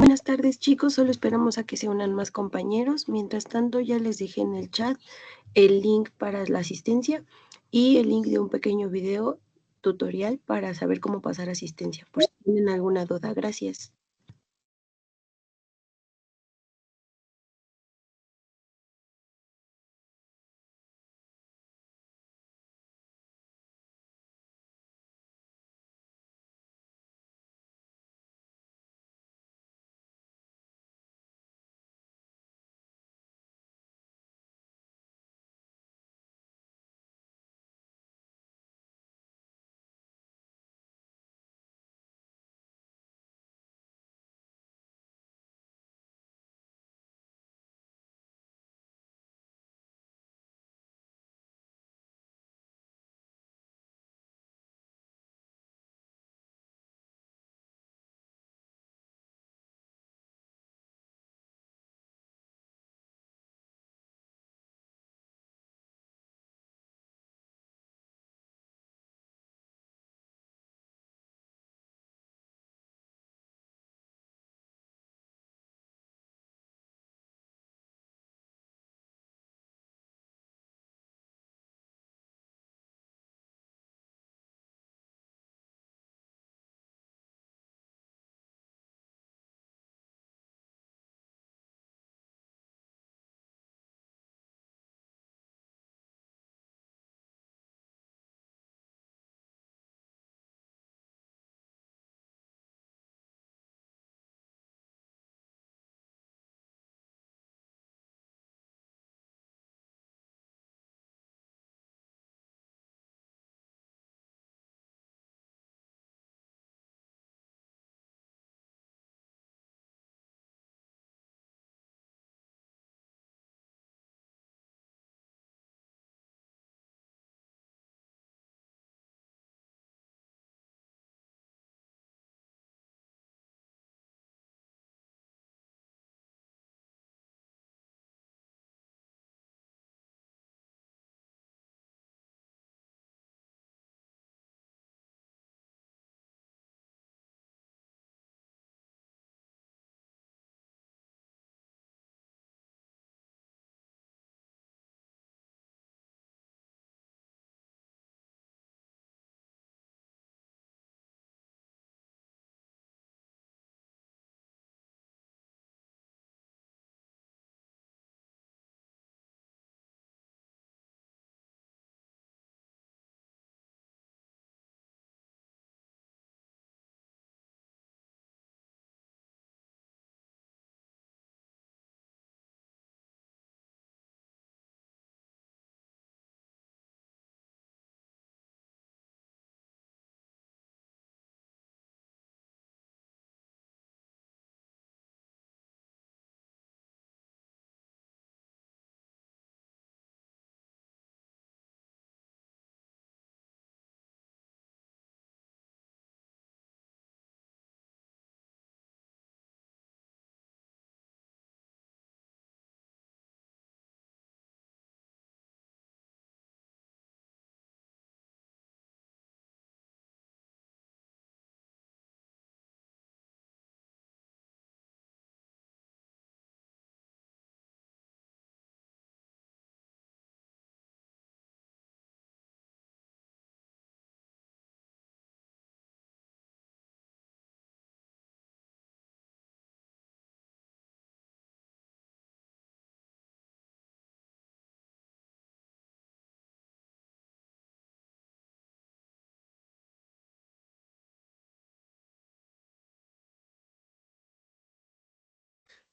Buenas tardes, chicos. Solo esperamos a que se unan más compañeros. Mientras tanto, ya les dejé en el chat el link para la asistencia y el link de un pequeño video tutorial para saber cómo pasar asistencia, por si tienen alguna duda. Gracias.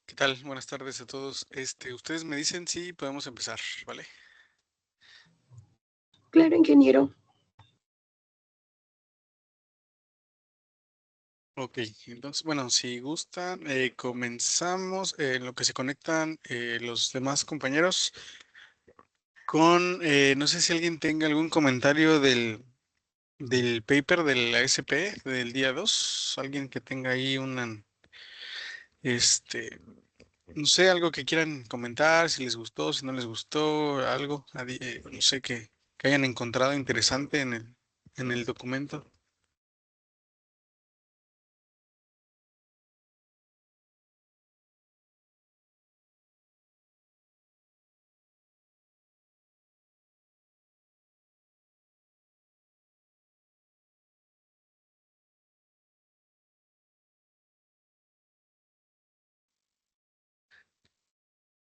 ¿Qué tal? Buenas tardes a todos. Ustedes me dicen si podemos empezar, ¿vale? Claro, ingeniero. Ok, entonces, bueno, si gustan, comenzamos en lo que se conectan los demás compañeros con, no sé si alguien tenga algún comentario del paper de la SP del día 2, alguien que tenga ahí este, no sé, algo que quieran comentar, si les gustó, si no les gustó, algo, no sé, que hayan encontrado interesante en el documento.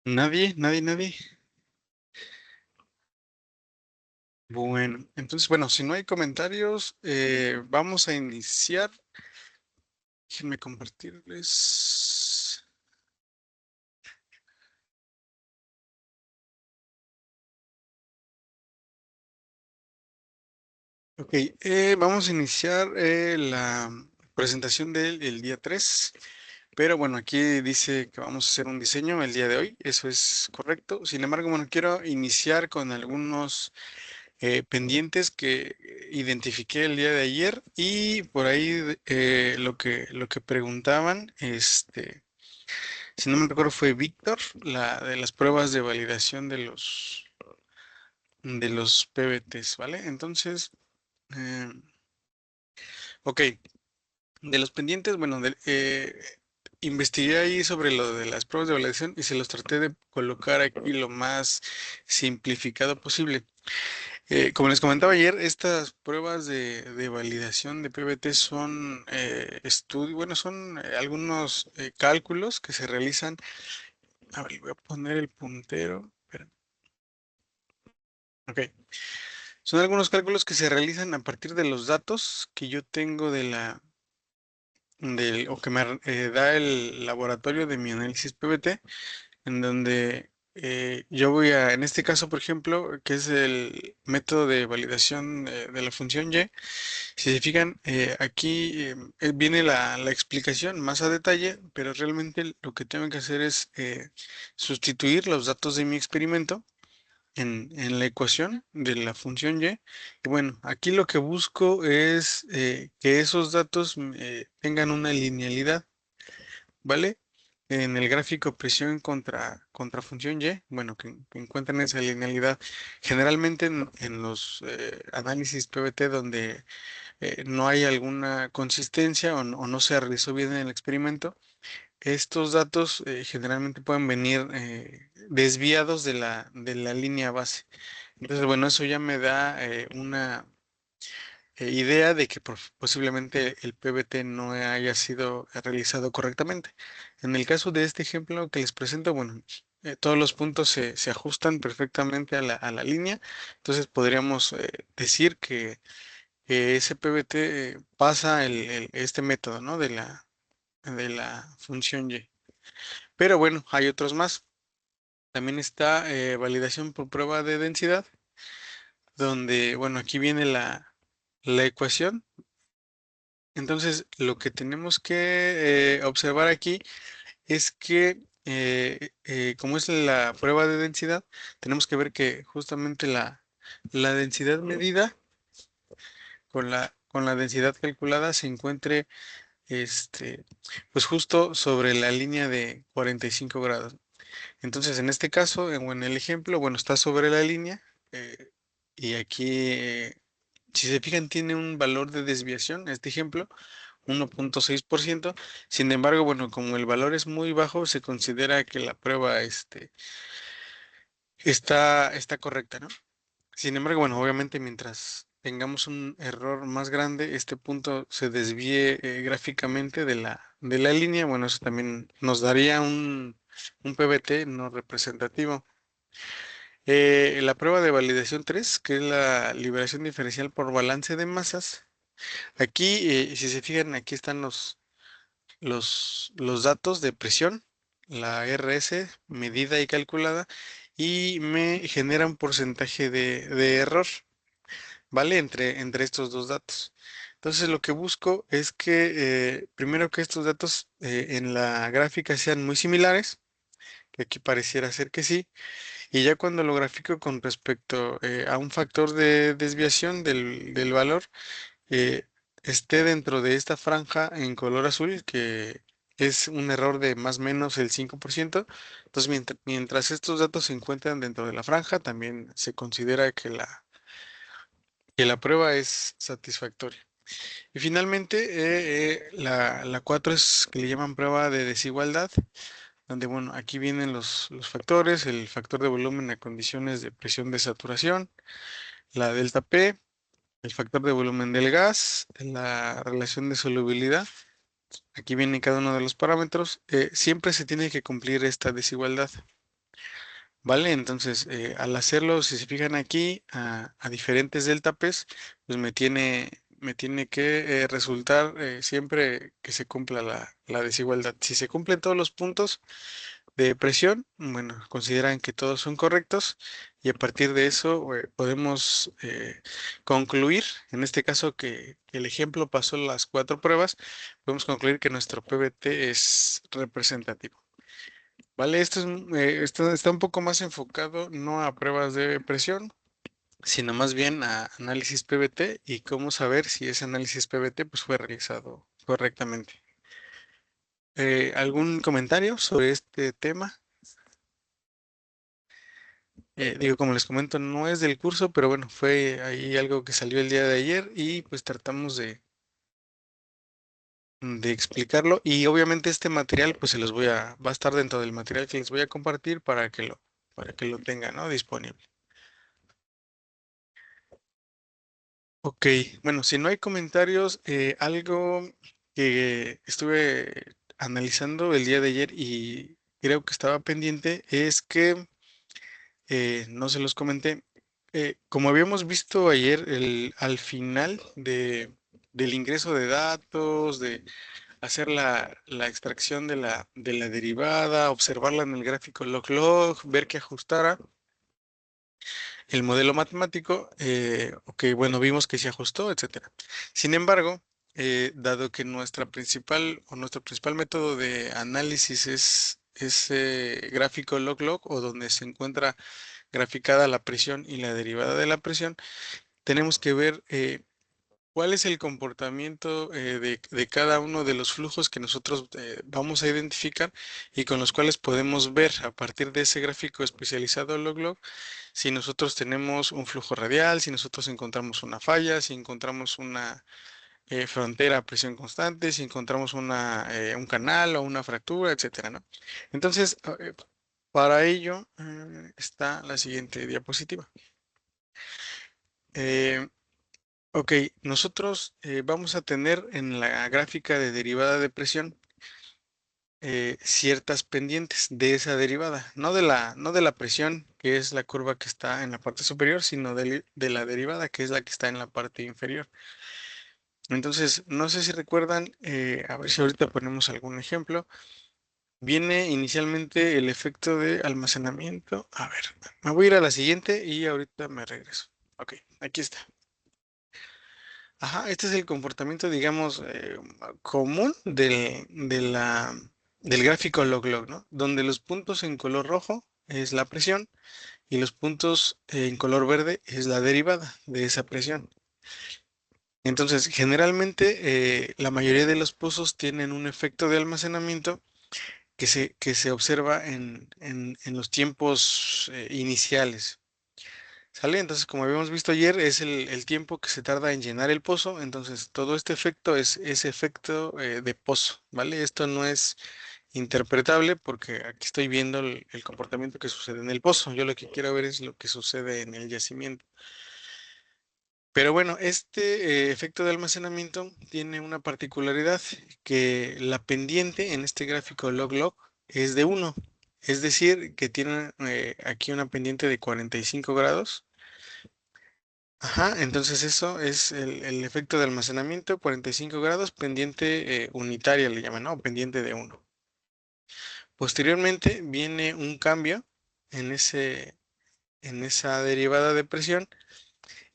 Nadie, nadie, nadie. Bueno, entonces, bueno, si no hay comentarios, vamos a iniciar. Déjenme compartirles. Ok, vamos a iniciar la presentación del el día 3. Pero bueno, aquí dice que vamos a hacer un diseño el día de hoy, eso es correcto. Sin embargo, bueno, quiero iniciar con algunos pendientes que identifiqué el día de ayer y por ahí lo que preguntaban, si no me recuerdo fue Víctor, la de las pruebas de validación de los PBTs, ¿vale? Entonces, eh, ok, de los pendientes, bueno, investigué ahí sobre lo de las pruebas de validación y se los traté de colocar aquí lo más simplificado posible. Como les comentaba ayer, estas pruebas de validación de PBT son estudios, bueno, son algunos cálculos que se realizan. A ver, voy a poner el puntero. Espera. Ok. Son algunos cálculos que se realizan a partir de los datos que yo tengo o que me da el laboratorio de mi análisis PBT, en donde yo voy en este caso, por ejemplo, que es el método de validación de la función y. Si se fijan, aquí viene la explicación más a detalle, pero realmente lo que tengo que hacer es sustituir los datos de mi experimento en la ecuación de la función y. Y bueno, aquí lo que busco es que esos datos tengan una linealidad, ¿vale? En el gráfico presión contra función y, bueno, que encuentren esa linealidad. Generalmente en los análisis PBT donde no hay alguna consistencia o no se realizó bien en el experimento, estos datos generalmente pueden venir desviados de la línea base. Entonces, bueno, eso ya me da una idea de que posiblemente el PBT no haya sido realizado correctamente. En el caso de este ejemplo que les presento, bueno, todos los puntos se ajustan perfectamente a la línea. Entonces podríamos decir que ese PBT pasa este método, ¿no? De la función Y. Pero bueno, hay otros más. También está validación por prueba de densidad, donde, bueno, aquí viene la ecuación. Entonces, lo que tenemos que observar aquí es que, como es la prueba de densidad, tenemos que ver que justamente la densidad medida con la densidad calculada se encuentre este, pues justo sobre la línea de 45 grados. Entonces, en este caso, o en el ejemplo, bueno, está sobre la línea eh, y aquí, si se fijan, tiene un valor de desviación, este ejemplo, 1.6%. Sin embargo, bueno, como el valor es muy bajo, se considera que la prueba está correcta, ¿no? Sin embargo, bueno, obviamente mientras tengamos un error más grande, este punto se desvíe gráficamente de la línea, bueno, eso también nos daría un PBT no representativo. La prueba de validación 3, que es la liberación diferencial por balance de masas. Aquí, si se fijan, aquí están los datos de presión, la RS medida y calculada, y me genera un porcentaje de error. ¿Vale? Entre estos dos datos. Entonces lo que busco es que primero que estos datos en la gráfica sean muy similares, que aquí pareciera ser que sí, y ya cuando lo grafico con respecto a un factor de desviación del valor, eh, esté dentro de esta franja en color azul, que es un error de más o menos el 5%. Entonces, mientras estos datos se encuentran dentro de la franja, también se considera que la prueba es satisfactoria. Y finalmente, la 4 es que le llaman prueba de desigualdad, donde, bueno, aquí vienen los factores, el factor de volumen a condiciones de presión de saturación, la delta P, el factor de volumen del gas, la relación de solubilidad. Aquí viene cada uno de los parámetros. Siempre se tiene que cumplir esta desigualdad. ¿vale? Entonces, al hacerlo, si se fijan aquí, a diferentes deltapes, pues me tiene que resultar siempre que se cumpla la desigualdad. Si se cumplen todos los puntos de presión, bueno, consideran que todos son correctos y a partir de eso podemos concluir, en este caso que el ejemplo pasó las 4 pruebas, podemos concluir que nuestro PBT es representativo. Vale, esto está un poco más enfocado no a pruebas de presión, sino más bien a análisis PBT y cómo saber si ese análisis PBT pues, fue realizado correctamente. ¿Algún comentario sobre este tema? Digo, como les comento, no es del curso, pero bueno, fue ahí algo que salió el día de ayer y pues tratamos de explicarlo y obviamente este material pues va a estar dentro del material que les voy a compartir para que lo tengan, ¿no? Disponible. Ok, bueno, si no hay comentarios, algo que estuve analizando el día de ayer y creo que estaba pendiente es que, no se los comenté, como habíamos visto ayer, al final del ingreso de datos, de hacer la extracción de la derivada, observarla en el gráfico log-log, ver que ajustara. El modelo matemático, ok, bueno, vimos que se ajustó, etcétera. Sin embargo, dado que nuestro principal método de análisis es ese gráfico log-log o donde se encuentra graficada la presión y la derivada de la presión, tenemos que ver cuál es el comportamiento de cada uno de los flujos que nosotros vamos a identificar y con los cuales podemos ver a partir de ese gráfico especializado log-log si nosotros tenemos un flujo radial, si nosotros encontramos una falla, si encontramos una frontera a presión constante, si encontramos un canal o una fractura, etcétera, ¿no? Entonces, para ello está la siguiente diapositiva. Eh, ok, nosotros vamos a tener en la gráfica de derivada de presión ciertas pendientes de esa derivada, no de la presión, que es la curva que está en la parte superior, sino de la derivada, que es la que está en la parte inferior. Entonces, no sé si recuerdan, a ver si ahorita ponemos algún ejemplo. Viene inicialmente el efecto de almacenamiento. A ver, me voy a ir a la siguiente y ahorita me regreso. Ok, aquí está. Ajá, este es el comportamiento, digamos, común del gráfico log-log, ¿no? Donde los puntos en color rojo es la presión y los puntos en color verde es la derivada de esa presión. Entonces, generalmente la mayoría de los pozos tienen un efecto de almacenamiento que se observa en los tiempos iniciales. ¿Sale? Entonces, como habíamos visto ayer, es el tiempo que se tarda en llenar el pozo. Entonces, todo este efecto es ese efecto de pozo, ¿vale? Esto no es interpretable porque aquí estoy viendo el comportamiento que sucede en el pozo. Yo lo que quiero ver es lo que sucede en el yacimiento. Pero bueno, este efecto de almacenamiento tiene una particularidad que la pendiente en este gráfico log-log es de 1. Es decir, que tiene aquí una pendiente de 45 grados. Ajá, entonces eso es el efecto de almacenamiento, 45 grados, pendiente unitaria le llaman, ¿no? Pendiente de 1. Posteriormente viene un cambio en esa derivada de presión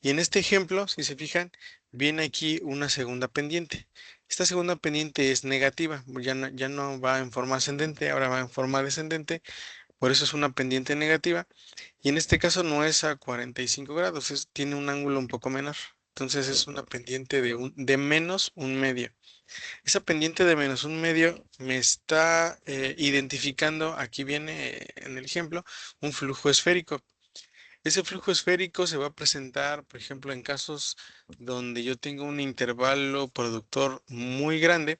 y en este ejemplo, si se fijan, viene aquí una segunda pendiente. Esta segunda pendiente es negativa, ya no va en forma ascendente, ahora va en forma descendente, por eso es una pendiente negativa. Y en este caso no es a 45 grados, tiene un ángulo un poco menor. Entonces es una pendiente de menos un medio. Esa pendiente de menos un medio me está identificando, aquí viene en el ejemplo, un flujo esférico. Ese flujo esférico se va a presentar, por ejemplo, en casos donde yo tengo un intervalo productor muy grande,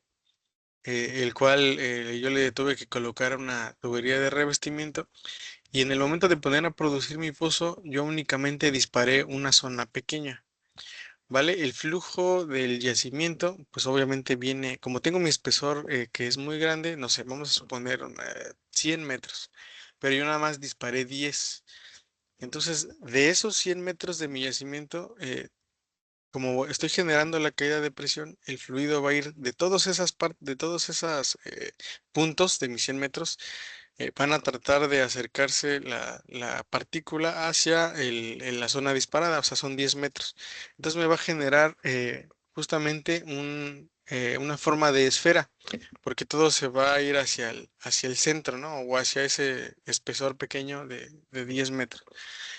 el cual yo le tuve que colocar una tubería de revestimiento y en el momento de poner a producir mi pozo, yo únicamente disparé una zona pequeña. ¿Vale? El flujo del yacimiento, pues obviamente viene, como tengo mi espesor que es muy grande, no sé, vamos a suponer 100 metros. pero yo nada más disparé 10. Entonces, de esos 100 metros de mi yacimiento, como estoy generando la caída de presión, el fluido va a ir de todas esas partes, de todos esos puntos de mis 100 metros, van a tratar de acercarse la partícula hacia la zona disparada, o sea, son 10 metros. Entonces me va a generar justamente una forma de esfera, porque todo se va a ir hacia el centro, ¿no? O hacia ese espesor pequeño de 10 metros.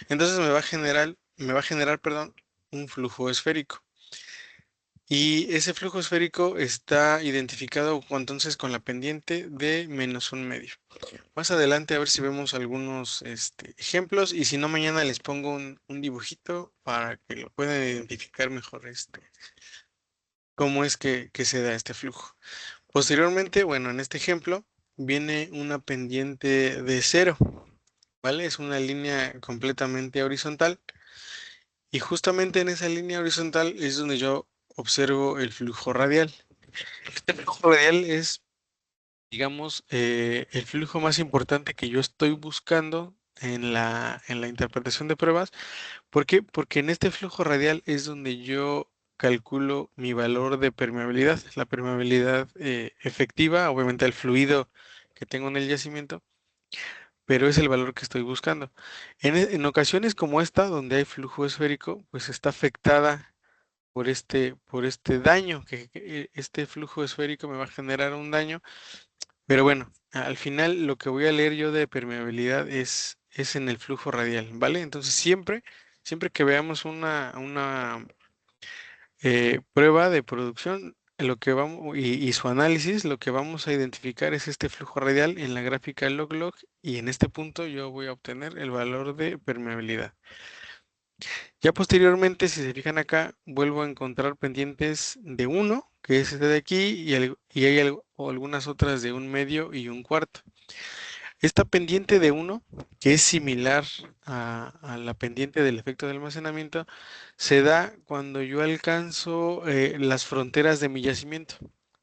Entonces me va a generar, perdón, un flujo esférico. Y ese flujo esférico está identificado entonces con la pendiente de -1/2. Más adelante a ver si vemos algunos ejemplos y si no mañana les pongo un dibujito para que lo puedan identificar mejor cómo es que se da este flujo. Posteriormente, bueno, en este ejemplo viene una pendiente de 0, ¿vale? Es una línea completamente horizontal y justamente en esa línea horizontal es donde yo observo el flujo radial. Este flujo radial es, digamos, el flujo más importante que yo estoy buscando en la interpretación de pruebas. ¿Por qué? Porque en este flujo radial es donde yo calculo mi valor de permeabilidad, la permeabilidad efectiva, obviamente el fluido que tengo en el yacimiento, pero es el valor que estoy buscando. En ocasiones como esta, donde hay flujo esférico, pues está afectada por este daño, que este flujo esférico me va a generar un daño, pero bueno, al final lo que voy a leer yo de permeabilidad es en el flujo radial, ¿vale? Entonces siempre que veamos una prueba de producción, lo que vamos, y su análisis, lo que vamos a identificar es este flujo radial en la gráfica log-log y en este punto yo voy a obtener el valor de permeabilidad. Ya posteriormente, si se fijan acá, vuelvo a encontrar pendientes de 1, que es este de aquí, y hay algunas otras de 1/2 y 1/4. Esta pendiente de 1, que es similar a la pendiente del efecto de almacenamiento, se da cuando yo alcanzo las fronteras de mi yacimiento.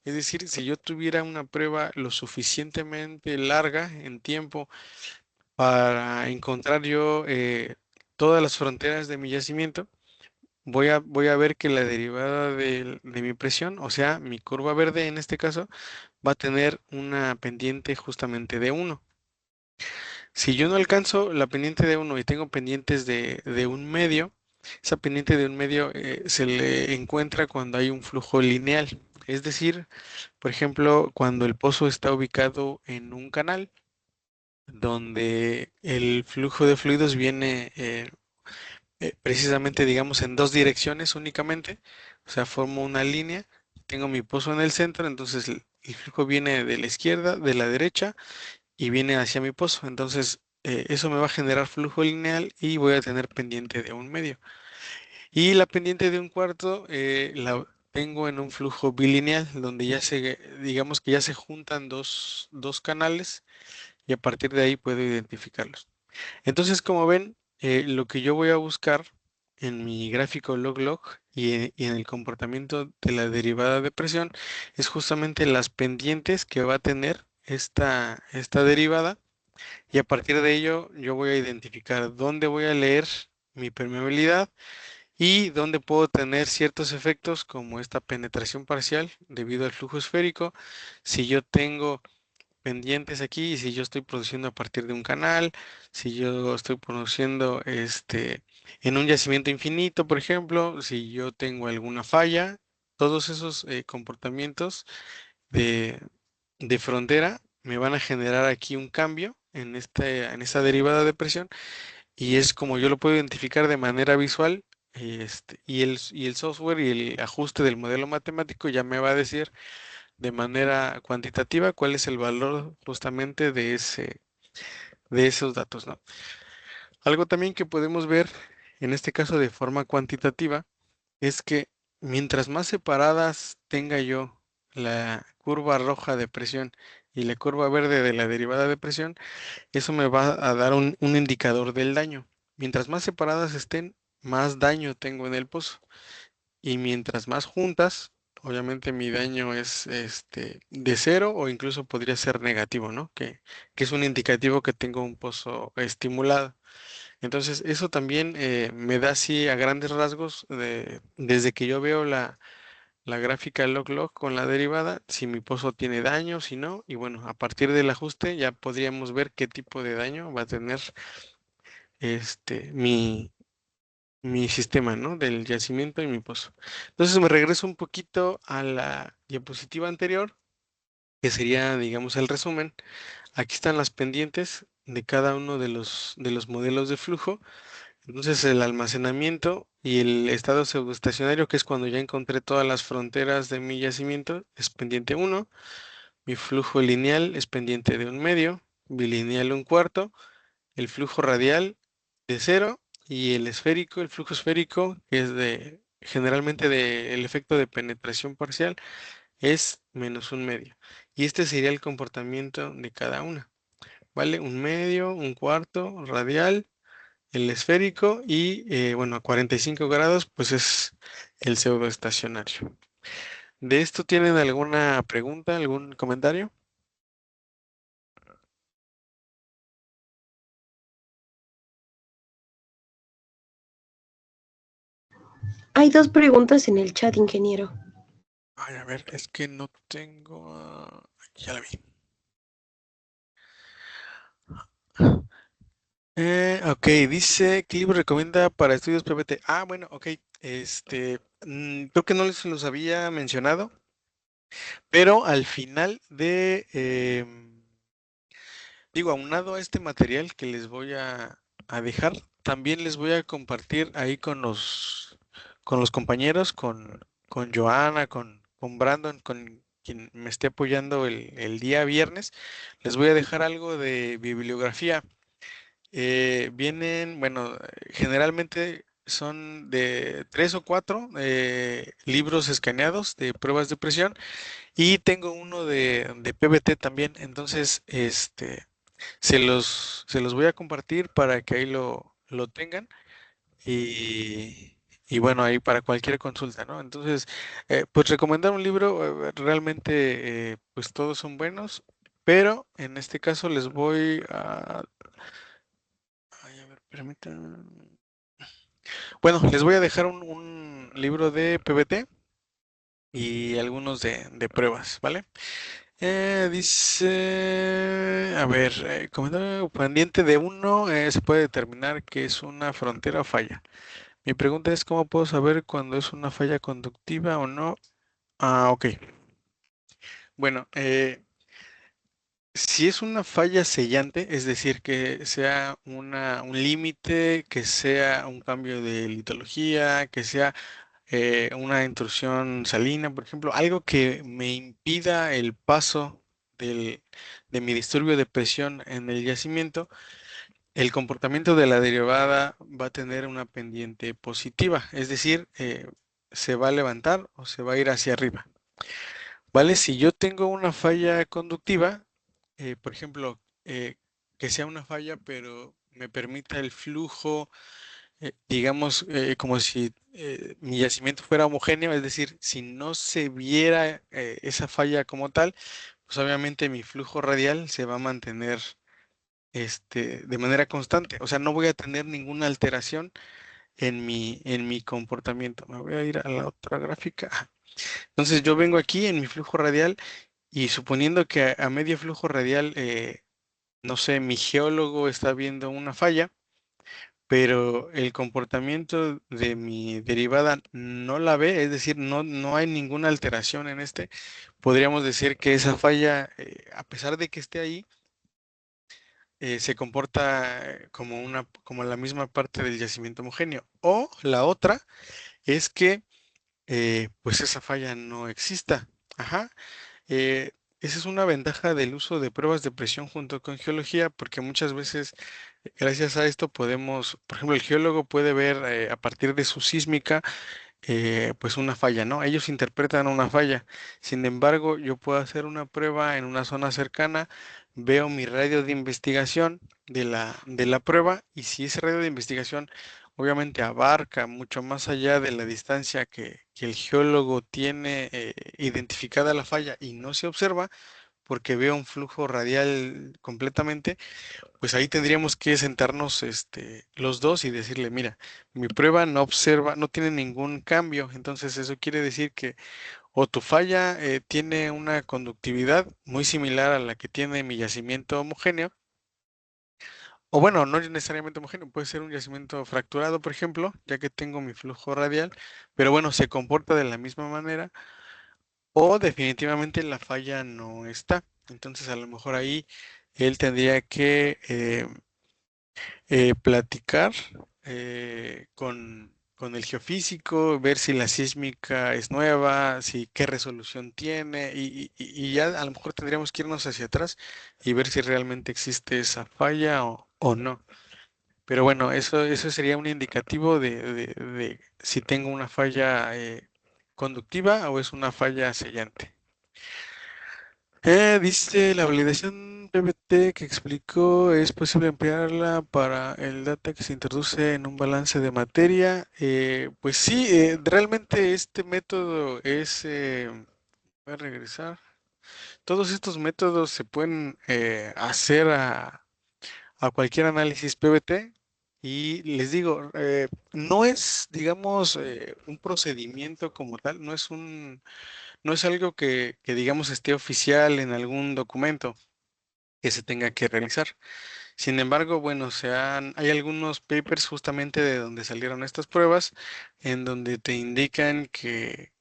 Es decir, si yo tuviera una prueba lo suficientemente larga en tiempo para encontrar yo todas las fronteras de mi yacimiento, voy a ver que la derivada de mi presión, o sea, mi curva verde en este caso, va a tener una pendiente justamente de 1. Si yo no alcanzo la pendiente de 1 y tengo pendientes de 1/2, esa pendiente de 1/2 se le encuentra cuando hay un flujo lineal. Es decir, por ejemplo, cuando el pozo está ubicado en un canal donde el flujo de fluidos viene precisamente, digamos, en dos direcciones únicamente, o sea, formo una línea, tengo mi pozo en el centro, entonces el flujo viene de la izquierda, de la derecha y viene hacia mi pozo. Entonces, eso me va a generar flujo lineal y voy a tener pendiente de 1/2. Y la pendiente de 1/4 la tengo en un flujo bilineal, donde digamos que ya se juntan dos canales y a partir de ahí puedo identificarlos. Entonces, como ven, lo que yo voy a buscar en mi gráfico log-log y en el comportamiento de la derivada de presión es justamente las pendientes que va a tener esta derivada y a partir de ello yo voy a identificar dónde voy a leer mi permeabilidad y dónde puedo tener ciertos efectos como esta penetración parcial debido al flujo esférico. Si yo tengo pendientes aquí y si yo estoy produciendo a partir de un canal, si yo estoy produciendo en un yacimiento infinito, por ejemplo, si yo tengo alguna falla, todos esos comportamientos de, de frontera me van a generar aquí un cambio en esta derivada de presión y es como yo lo puedo identificar de manera visual. Y el software y el ajuste del modelo matemático ya me va a decir de manera cuantitativa cuál es el valor justamente de esos datos, ¿no? Algo también que podemos ver en este caso de forma cuantitativa es que mientras más separadas tenga yo la curva roja de presión y la curva verde de la derivada de presión, eso me va a dar un indicador del daño. Mientras más separadas estén, más daño tengo en el pozo. Y mientras más juntas, obviamente mi daño es de cero o incluso podría ser negativo, ¿no? Que es un indicativo que tengo un pozo estimulado. Entonces, eso también me da así a grandes rasgos desde que yo veo la gráfica log-log con la derivada, si mi pozo tiene daño, si no, y bueno, a partir del ajuste ya podríamos ver qué tipo de daño va a tener mi sistema, ¿no? Del yacimiento y mi pozo. Entonces me regreso un poquito a la diapositiva anterior, que sería, digamos, el resumen. Aquí están las pendientes de cada uno de los modelos de flujo. Entonces el almacenamiento y el estado pseudoestacionario, que es cuando ya encontré todas las fronteras de mi yacimiento, es pendiente uno. Mi flujo lineal es pendiente de un medio, bilineal un cuarto, el flujo radial de cero y el esférico, el flujo esférico, que es generalmente el efecto de penetración parcial, es menos un medio. Y este sería el comportamiento de cada una, ¿vale? Un medio, un cuarto, radial, el esférico y, bueno, a 45 grados, pues es el pseudoestacionario. ¿De esto tienen alguna pregunta, algún comentario? Hay dos preguntas en el chat, ingeniero. Ay, a ver, es que no tengo. Ya la vi. Ok, dice que libro recomienda para estudios PPT. Ah, bueno, ok. Creo que no les los había mencionado, pero al final digo, aunado a este material que les voy a dejar, también les voy a compartir ahí con los compañeros, con Joana, con Brandon, con quien me esté apoyando el día viernes. Les voy a dejar algo de bibliografía. Vienen, bueno, generalmente son de tres o cuatro libros escaneados de pruebas de presión y tengo uno de PBT también. Entonces, se los voy a compartir para que ahí lo tengan y bueno, ahí para cualquier consulta, ¿no? Entonces, pues recomendar un libro, realmente, pues todos son buenos, pero en este caso les voy a... Ay, a ver, permítanme. Bueno, les voy a dejar un libro de PBT y algunos de pruebas, ¿vale? Dice, a ver, comentario pendiente de uno, se puede determinar que es una frontera o falla. Mi pregunta es, ¿cómo puedo saber cuando es una falla conductiva o no? Ah, ok. Bueno, si es una falla sellante, es decir, que sea un límite, que sea un cambio de litología, que sea una intrusión salina, por ejemplo, algo que me impida el paso de mi disturbio de presión en el yacimiento, el comportamiento de la derivada va a tener una pendiente positiva, es decir, se va a levantar o se va a ir hacia arriba. ¿Vale? Si yo tengo una falla conductiva, por ejemplo, que sea una falla, pero me permita el flujo, digamos, como si mi yacimiento fuera homogéneo, es decir, si no se viera esa falla como tal, pues obviamente mi flujo radial se va a mantener de manera constante. O sea, no voy a tener ninguna alteración en mi comportamiento. Me voy a ir a la otra gráfica. Entonces yo vengo aquí en mi flujo radial y suponiendo que a medio flujo radial, no sé, mi geólogo está viendo una falla, pero el comportamiento de mi derivada no la ve, es decir, no hay ninguna alteración en podríamos decir que esa falla, a pesar de que esté ahí, se comporta como la misma parte del yacimiento homogéneo. O la otra es que pues esa falla no exista. Ajá. Esa es una ventaja del uso de pruebas de presión junto con geología, porque muchas veces, gracias a esto, podemos, por ejemplo, el geólogo puede ver a partir de su sísmica, pues una falla, ¿no? Ellos interpretan una falla. Sin embargo, yo puedo hacer una prueba en una zona cercana, veo mi radio de investigación de la prueba, y si ese radio de investigación obviamente abarca mucho más allá de la distancia que el geólogo tiene identificada la falla y no se observa porque veo un flujo radial completamente, pues ahí tendríamos que sentarnos los dos y decirle, mira, mi prueba no observa, no tiene ningún cambio, entonces eso quiere decir que o tu falla tiene una conductividad muy similar a la que tiene mi yacimiento homogéneo, o bueno, no necesariamente homogéneo, puede ser un yacimiento fracturado, por ejemplo, ya que tengo mi flujo radial, pero bueno, se comporta de la misma manera, o definitivamente la falla no está. Entonces a lo mejor ahí él tendría que platicar con el geofísico, ver si la sísmica es nueva, si qué resolución tiene, y ya a lo mejor tendríamos que irnos hacia atrás y ver si realmente existe esa falla o no. Pero bueno, eso sería un indicativo de si tengo una falla conductiva o es una falla sellante. Dice la validación PBT que explicó, es posible emplearla para el data que se introduce en un balance de materia. Pues sí, realmente este método es, voy a regresar. Todos estos métodos se pueden hacer a cualquier análisis PBT. Y les digo, no es, digamos, un procedimiento como tal, no es algo que digamos esté oficial en algún documento que se tenga que realizar. Sin embargo, bueno, hay algunos papers justamente de donde salieron estas pruebas, en donde te indican que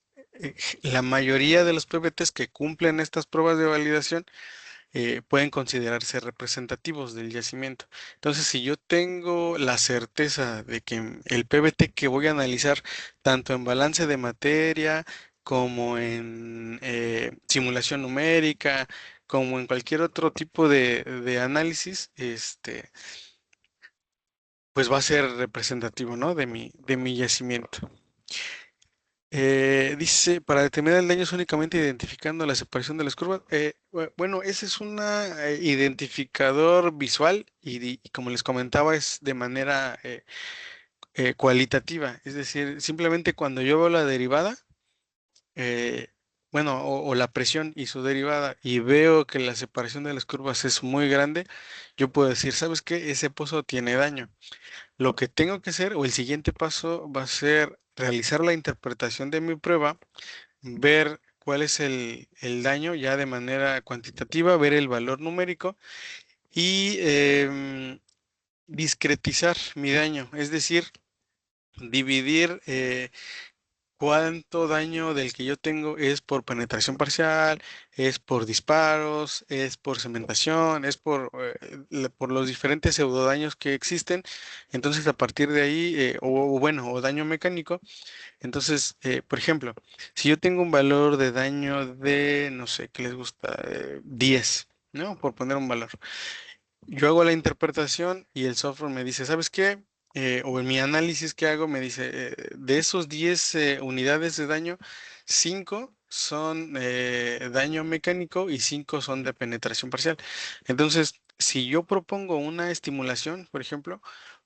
la mayoría de los PBTs que cumplen estas pruebas de validación pueden considerarse representativos del yacimiento. Entonces, si yo tengo la certeza de que el PBT que voy a analizar, tanto en balance de materia como en simulación numérica, como en cualquier otro tipo de análisis, pues va a ser representativo, ¿no? De mi yacimiento. Dice, para determinar el daño es únicamente identificando la separación de las curvas. Bueno, ese es un identificador visual y como les comentaba es de manera cualitativa. Es decir, simplemente cuando yo veo la derivada, eh, bueno, o la presión y su derivada y veo que la separación de las curvas es muy grande, yo puedo decir, ¿sabes qué? Ese pozo tiene daño. Lo que tengo que hacer o el siguiente paso va a ser realizar la interpretación de mi prueba, ver cuál es el daño ya de manera cuantitativa, ver el valor numérico y discretizar mi daño, es decir, dividir cuánto daño del que yo tengo es por penetración parcial, es por disparos, es por cementación, es por los diferentes pseudodaños que existen. Entonces, a partir de ahí, o bueno, o daño mecánico. Entonces, por ejemplo, si yo tengo un valor de daño de, no sé, ¿qué les gusta? 10, ¿no? Por poner un valor. Yo hago la interpretación y el software me dice, ¿sabes qué? O en mi análisis que hago me dice, de esos 10 unidades de daño, 5 son daño mecánico y 5 son de penetración parcial. Entonces, si yo propongo una estimulación, por ejemplo,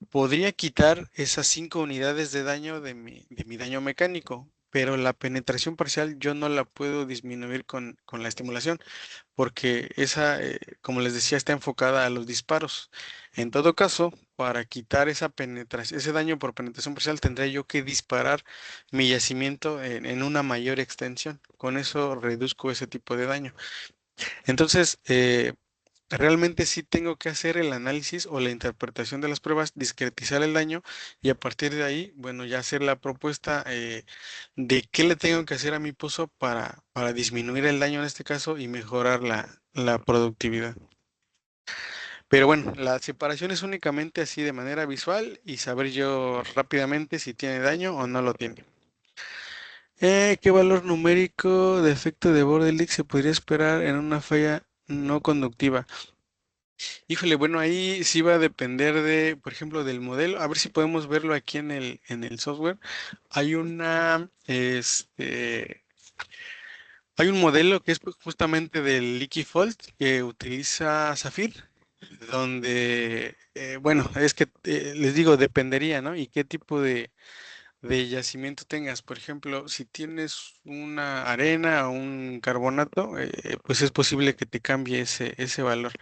podría quitar esas 5 unidades de daño de mi daño mecánico, pero la penetración parcial yo no la puedo disminuir con la estimulación porque esa, como les decía, está enfocada a los disparos. En todo caso, para quitar esa penetración, ese daño por penetración parcial, tendría yo que disparar mi yacimiento en una mayor extensión. Con eso reduzco ese tipo de daño. Entonces, realmente sí tengo que hacer el análisis o la interpretación de las pruebas, discretizar el daño y a partir de ahí, bueno, ya hacer la propuesta de qué le tengo que hacer a mi pozo para disminuir el daño en este caso y mejorar la productividad. Pero bueno, la separación es únicamente así de manera visual y saber yo rápidamente si tiene daño o no lo tiene. ¿Qué valor numérico de efecto de Bordelix se podría esperar en una falla no conductiva? Híjole, bueno, ahí sí va a depender de, por ejemplo, del modelo. A ver si podemos verlo aquí en el software. Hay hay un modelo que es justamente del Liquifold que utiliza Zafir. donde, bueno, es que les digo, dependería, ¿no? Y qué tipo de yacimiento tengas. Por ejemplo, si tienes una arena o un carbonato, pues es posible que te cambie ese valor.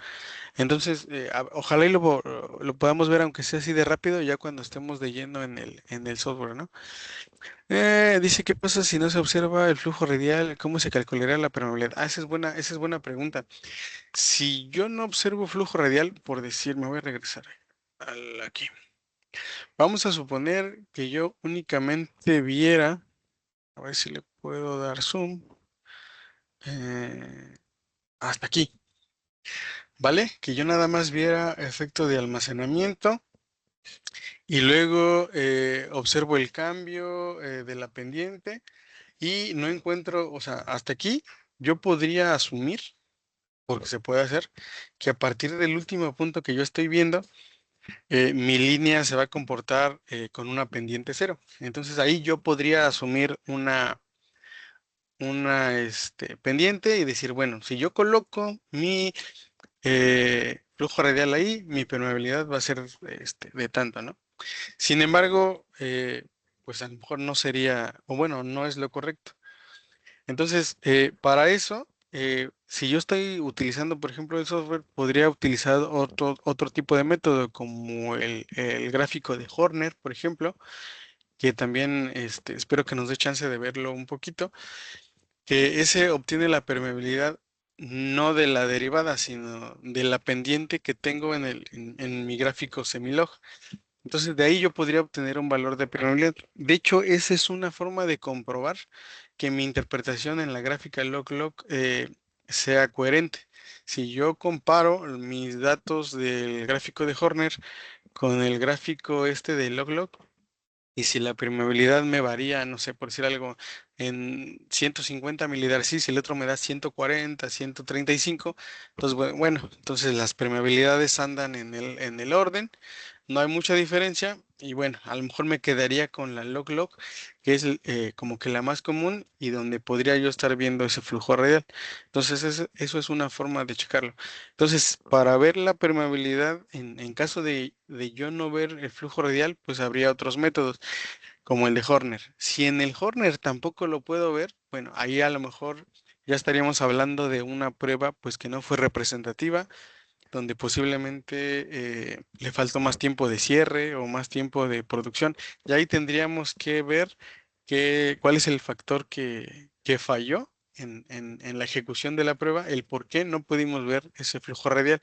Entonces, ojalá y lo podamos ver, aunque sea así de rápido, ya cuando estemos de lleno en el software, ¿no? Dice, ¿qué pasa si no se observa el flujo radial? ¿Cómo se calculará la permeabilidad? Esa es buena pregunta. Si yo no observo flujo radial, por decir, me voy a regresar aquí. Vamos a suponer que yo únicamente viera, a ver si le puedo dar zoom, eh, hasta aquí, ¿vale? Que yo nada más viera efecto de almacenamiento y luego observo el cambio de la pendiente y no encuentro, o sea, hasta aquí yo podría asumir, porque se puede hacer, que a partir del último punto que yo estoy viendo, mi línea se va a comportar con una pendiente cero. Entonces ahí yo podría asumir una pendiente y decir, bueno, si yo coloco mi flujo radial ahí, mi permeabilidad va a ser de tanto, ¿no? Sin embargo, pues a lo mejor no sería, o bueno, no es lo correcto. Entonces, para eso, si yo estoy utilizando, por ejemplo, el software, podría utilizar otro tipo de método, como el gráfico de Horner, por ejemplo, que también espero que nos dé chance de verlo un poquito, que ese obtiene la permeabilidad no de la derivada, sino de la pendiente que tengo en mi gráfico semilog. Entonces, de ahí yo podría obtener un valor de permeabilidad. De hecho, esa es una forma de comprobar que mi interpretación en la gráfica log-log sea coherente. Si yo comparo mis datos del gráfico de Horner con el gráfico de log-log, y si la permeabilidad me varía, no sé, por decir algo, en 150 milidarcis y el otro me da 140, 135, pues bueno, entonces las permeabilidades andan en el orden, no hay mucha diferencia y bueno, a lo mejor me quedaría con la log-log, que es como que la más común y donde podría yo estar viendo ese flujo radial. Entonces eso es una forma de checarlo. Entonces, para ver la permeabilidad, en caso de yo no ver el flujo radial, pues habría otros métodos como el de Horner. Si en el Horner tampoco lo puedo ver, bueno, ahí a lo mejor ya estaríamos hablando de una prueba pues que no fue representativa, donde posiblemente le faltó más tiempo de cierre o más tiempo de producción. Y ahí tendríamos que ver cuál es el factor que falló en la ejecución de la prueba, el por qué no pudimos ver ese flujo radial.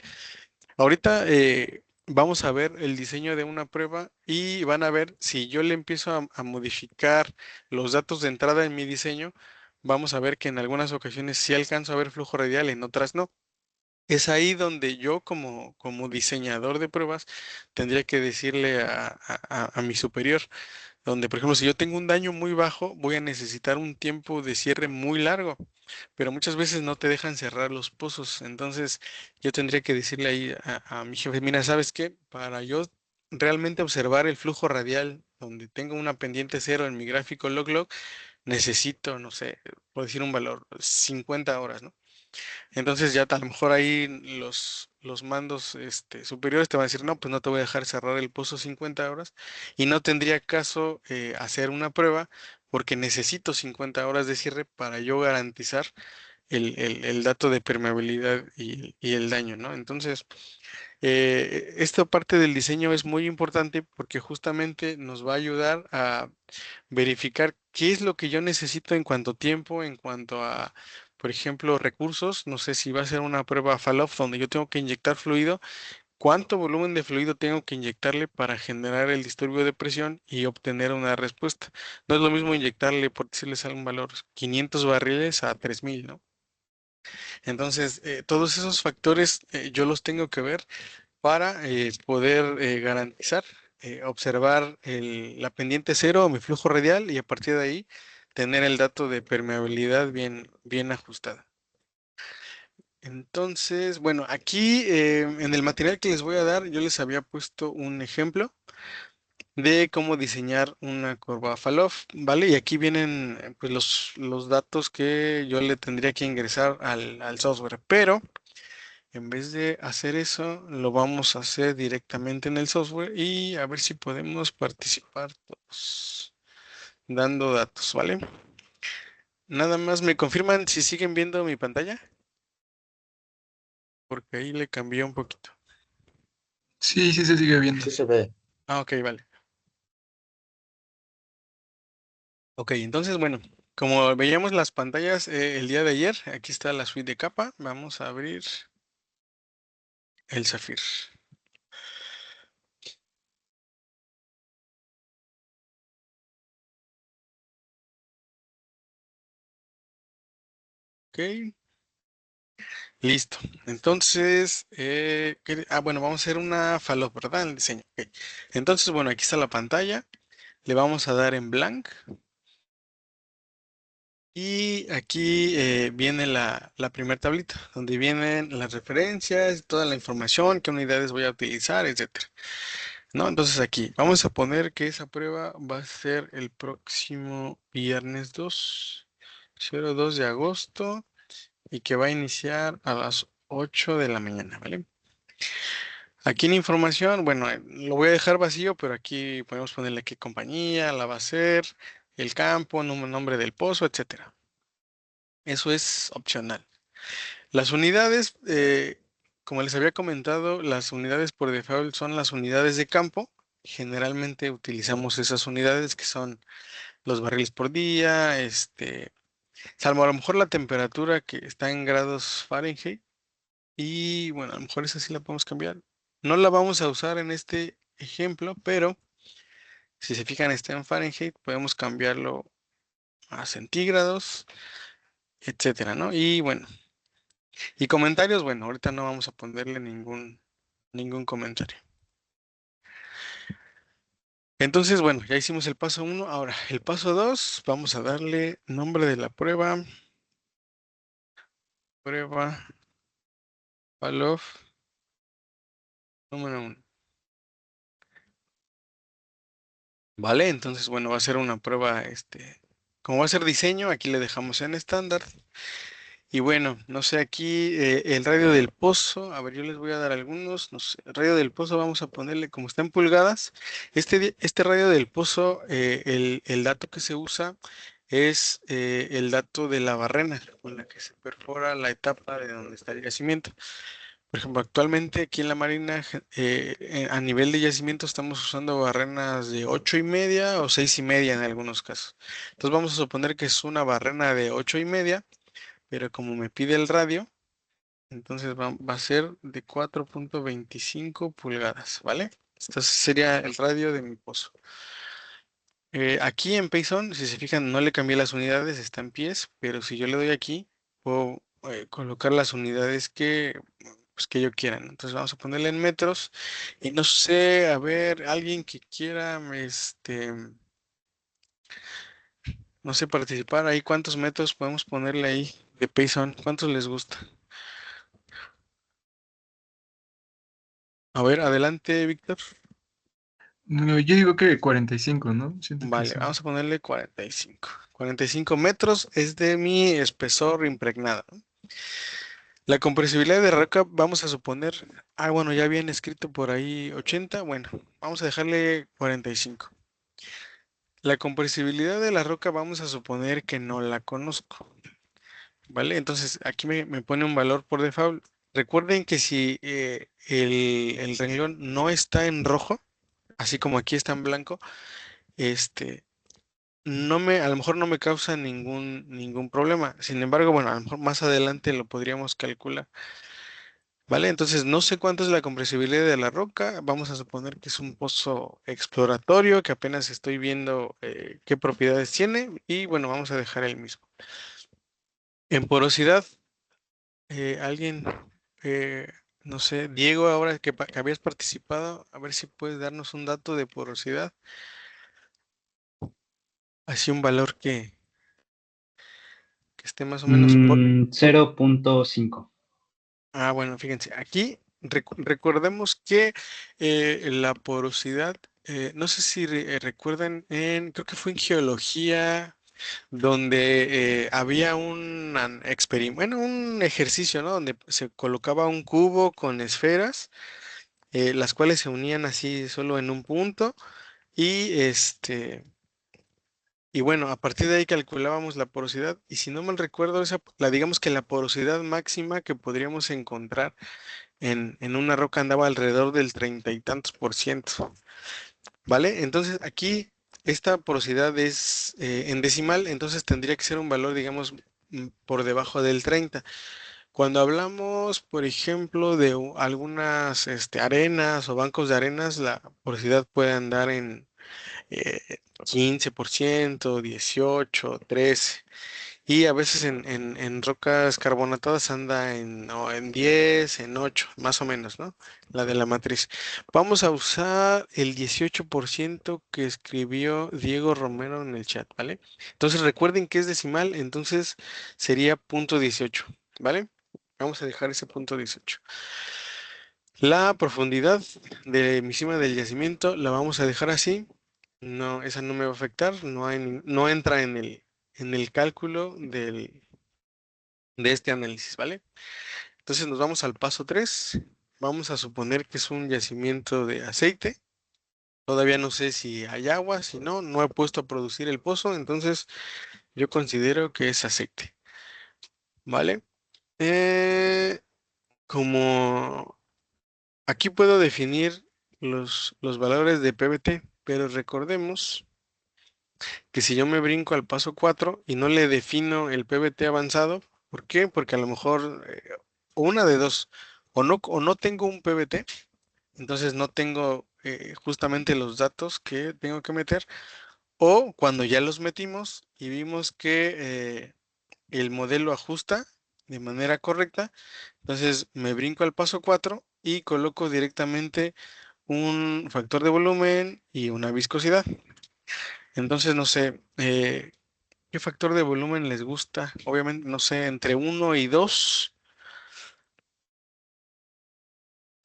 Ahorita vamos a ver el diseño de una prueba y van a ver si yo le empiezo a modificar los datos de entrada en mi diseño, vamos a ver que en algunas ocasiones sí alcanzo a ver flujo radial, en otras no. Es ahí donde yo como diseñador de pruebas tendría que decirle a mi superior, donde por ejemplo si yo tengo un daño muy bajo voy a necesitar un tiempo de cierre muy largo, pero muchas veces no te dejan cerrar los pozos. Entonces yo tendría que decirle ahí a mi jefe, mira, ¿sabes qué? Para yo realmente observar el flujo radial donde tengo una pendiente cero en mi gráfico log-log, necesito, no sé, por decir un valor, 50 horas, ¿no? Entonces ya a lo mejor ahí los mandos superiores te van a decir, no, pues no te voy a dejar cerrar el pozo 50 horas y no tendría caso hacer una prueba porque necesito 50 horas de cierre para yo garantizar el dato de permeabilidad y el daño, ¿no? Entonces, esta parte del diseño es muy importante porque justamente nos va a ayudar a verificar qué es lo que yo necesito en cuanto a tiempo, en cuanto a, por ejemplo, recursos. No sé si va a ser una prueba fall-off donde yo tengo que inyectar fluido, cuánto volumen de fluido tengo que inyectarle para generar el disturbio de presión y obtener una respuesta. No es lo mismo inyectarle, por decirles algún valor, 500 barriles a 3000, ¿no? Entonces, todos esos factores yo los tengo que ver para poder garantizar, observar la pendiente cero o mi flujo radial y a partir de ahí tener el dato de permeabilidad bien ajustada. Entonces, bueno, aquí en el material que les voy a dar, yo les había puesto un ejemplo de cómo diseñar una curva Faloff, ¿vale? Y aquí vienen pues los datos que yo le tendría que ingresar al software, pero En vez de hacer eso, lo vamos a hacer directamente en el software y a ver si podemos participar todos, dando datos, ¿vale? Nada más me confirman si siguen viendo mi pantalla, porque ahí le cambié un poquito. Sí, sí se sigue viendo. Sí se ve. Ah, ok, vale. Ok, entonces, bueno, como veíamos las pantallas el día de ayer, aquí está la suite de capa. Vamos a abrir el Zafir. Ok, listo. Entonces, bueno, vamos a hacer una falop, ¿verdad? El diseño. Ok. Entonces, bueno, aquí está la pantalla. Le vamos a dar en blank. Y aquí viene la primera tablita, donde vienen las referencias, toda la información, qué unidades voy a utilizar, etcétera. ¿No? Entonces aquí vamos a poner que esa prueba va a ser el próximo viernes 2 de agosto, y que va a iniciar a las 8 de la mañana, ¿vale? Aquí en información, bueno, lo voy a dejar vacío, pero aquí podemos ponerle qué compañía la va a hacer, el campo, nombre del pozo, etcétera. Eso es opcional. Las unidades, como les había comentado, las unidades por default son las unidades de campo. Generalmente utilizamos esas unidades que son los barriles por día, salvo a lo mejor la temperatura que está en grados Fahrenheit. Y bueno, a lo mejor esa sí la podemos cambiar. No la vamos a usar en este ejemplo, pero si se fijan está en Fahrenheit, podemos cambiarlo a centígrados, etcétera, ¿no? Y bueno, y comentarios, bueno, ahorita no vamos a ponerle ningún comentario. Entonces, bueno, ya hicimos el paso 1. Ahora, el paso 2, vamos a darle nombre de la prueba. Prueba Pavlov número 1. Vale, entonces, bueno, va a ser una prueba, como va a ser diseño, aquí le dejamos en estándar. Y bueno, no sé, aquí el radio del pozo, a ver, yo les voy a dar algunos, no sé, el radio del pozo vamos a ponerle como está en pulgadas. Este radio del pozo, el dato que se usa es el dato de la barrena con la que se perfora la etapa de donde está el yacimiento. Por ejemplo, actualmente aquí en la Marina, a nivel de yacimiento estamos usando barrenas de 8,5 o 6,5 en algunos casos. Entonces vamos a suponer que es una barrena de 8,5, pero como me pide el radio, entonces va a ser de 4,25 pulgadas, ¿vale? Este sería el radio de mi pozo. Aquí en Python, si se fijan, no le cambié las unidades, está en pies, pero si yo le doy aquí, puedo colocar las unidades pues, que yo quiera, ¿no? Entonces vamos a ponerle en metros. Y no sé, a ver, alguien que quiera, no sé, participar ahí, ¿cuántos metros podemos ponerle ahí de Python? ¿Cuántos les gusta? A ver, adelante, Víctor. No, yo digo que 45, ¿no? Siento que Vale, sí. vamos a ponerle 45. 45 metros es de mi espesor impregnado, ¿no? La compresibilidad de roca, vamos a suponer, bueno, ya habían escrito por ahí 80, bueno, vamos a dejarle 45. La compresibilidad de la roca vamos a suponer que no la conozco, ¿vale? Entonces aquí me pone un valor por default. Recuerden que si el renglón no está en rojo, así como aquí está en blanco, este, a lo mejor no me causa ningún problema. Sin embargo, bueno, a lo mejor más adelante lo podríamos calcular. ¿Vale? Entonces no sé cuánto es la compresibilidad de la roca. Vamos a suponer que es un pozo exploratorio, que apenas estoy viendo qué propiedades tiene. Y bueno, vamos a dejar el mismo. En porosidad, alguien, eh, no sé, Diego, ahora que habías participado, a ver si puedes darnos un dato de porosidad. Así un valor que esté más o menos por... 0.5. Bueno, fíjense, aquí recordemos que la porosidad, no sé si recuerdan, creo que fue en geología, donde había un experimento, un ejercicio, ¿no? Donde se colocaba un cubo con esferas, las cuales se unían así solo en un punto y y bueno, a partir de ahí calculábamos la porosidad y si no mal recuerdo, digamos que la porosidad máxima que podríamos encontrar en una roca andaba alrededor del 30 y tantos %. ¿Vale? Entonces aquí esta porosidad es en decimal, entonces tendría que ser un valor, digamos, por debajo del 30. Cuando hablamos, por ejemplo, de algunas arenas o bancos de arenas, la porosidad puede andar en 15%, 18, 13. Y a veces en rocas carbonatadas anda en 10, en 8, más o menos, ¿no? La de la matriz. Vamos a usar el 18% que escribió Diego Romero en el chat, ¿vale? Entonces recuerden que es decimal, entonces sería punto 18, ¿vale? Vamos a dejar ese punto 18. La profundidad de mi cima del yacimiento la vamos a dejar así. No, esa no me va a afectar, no entra en el cálculo de este análisis, ¿vale? Entonces nos vamos al paso 3. Vamos a suponer que es un yacimiento de aceite. Todavía no sé si hay agua, si no, no he puesto a producir el pozo, entonces yo considero que es aceite, ¿vale? Eh, como aquí puedo definir los valores de PBT, pero recordemos que si yo me brinco al paso 4 y no le defino el PBT avanzado, ¿por qué? Porque a lo mejor, o una de dos, o no tengo un PBT, entonces no tengo justamente los datos que tengo que meter, o cuando ya los metimos y vimos que el modelo ajusta de manera correcta, entonces me brinco al paso 4 y coloco directamente un factor de volumen y una viscosidad. Entonces, no sé, ¿qué factor de volumen les gusta? Obviamente, no sé, entre 1 y 2.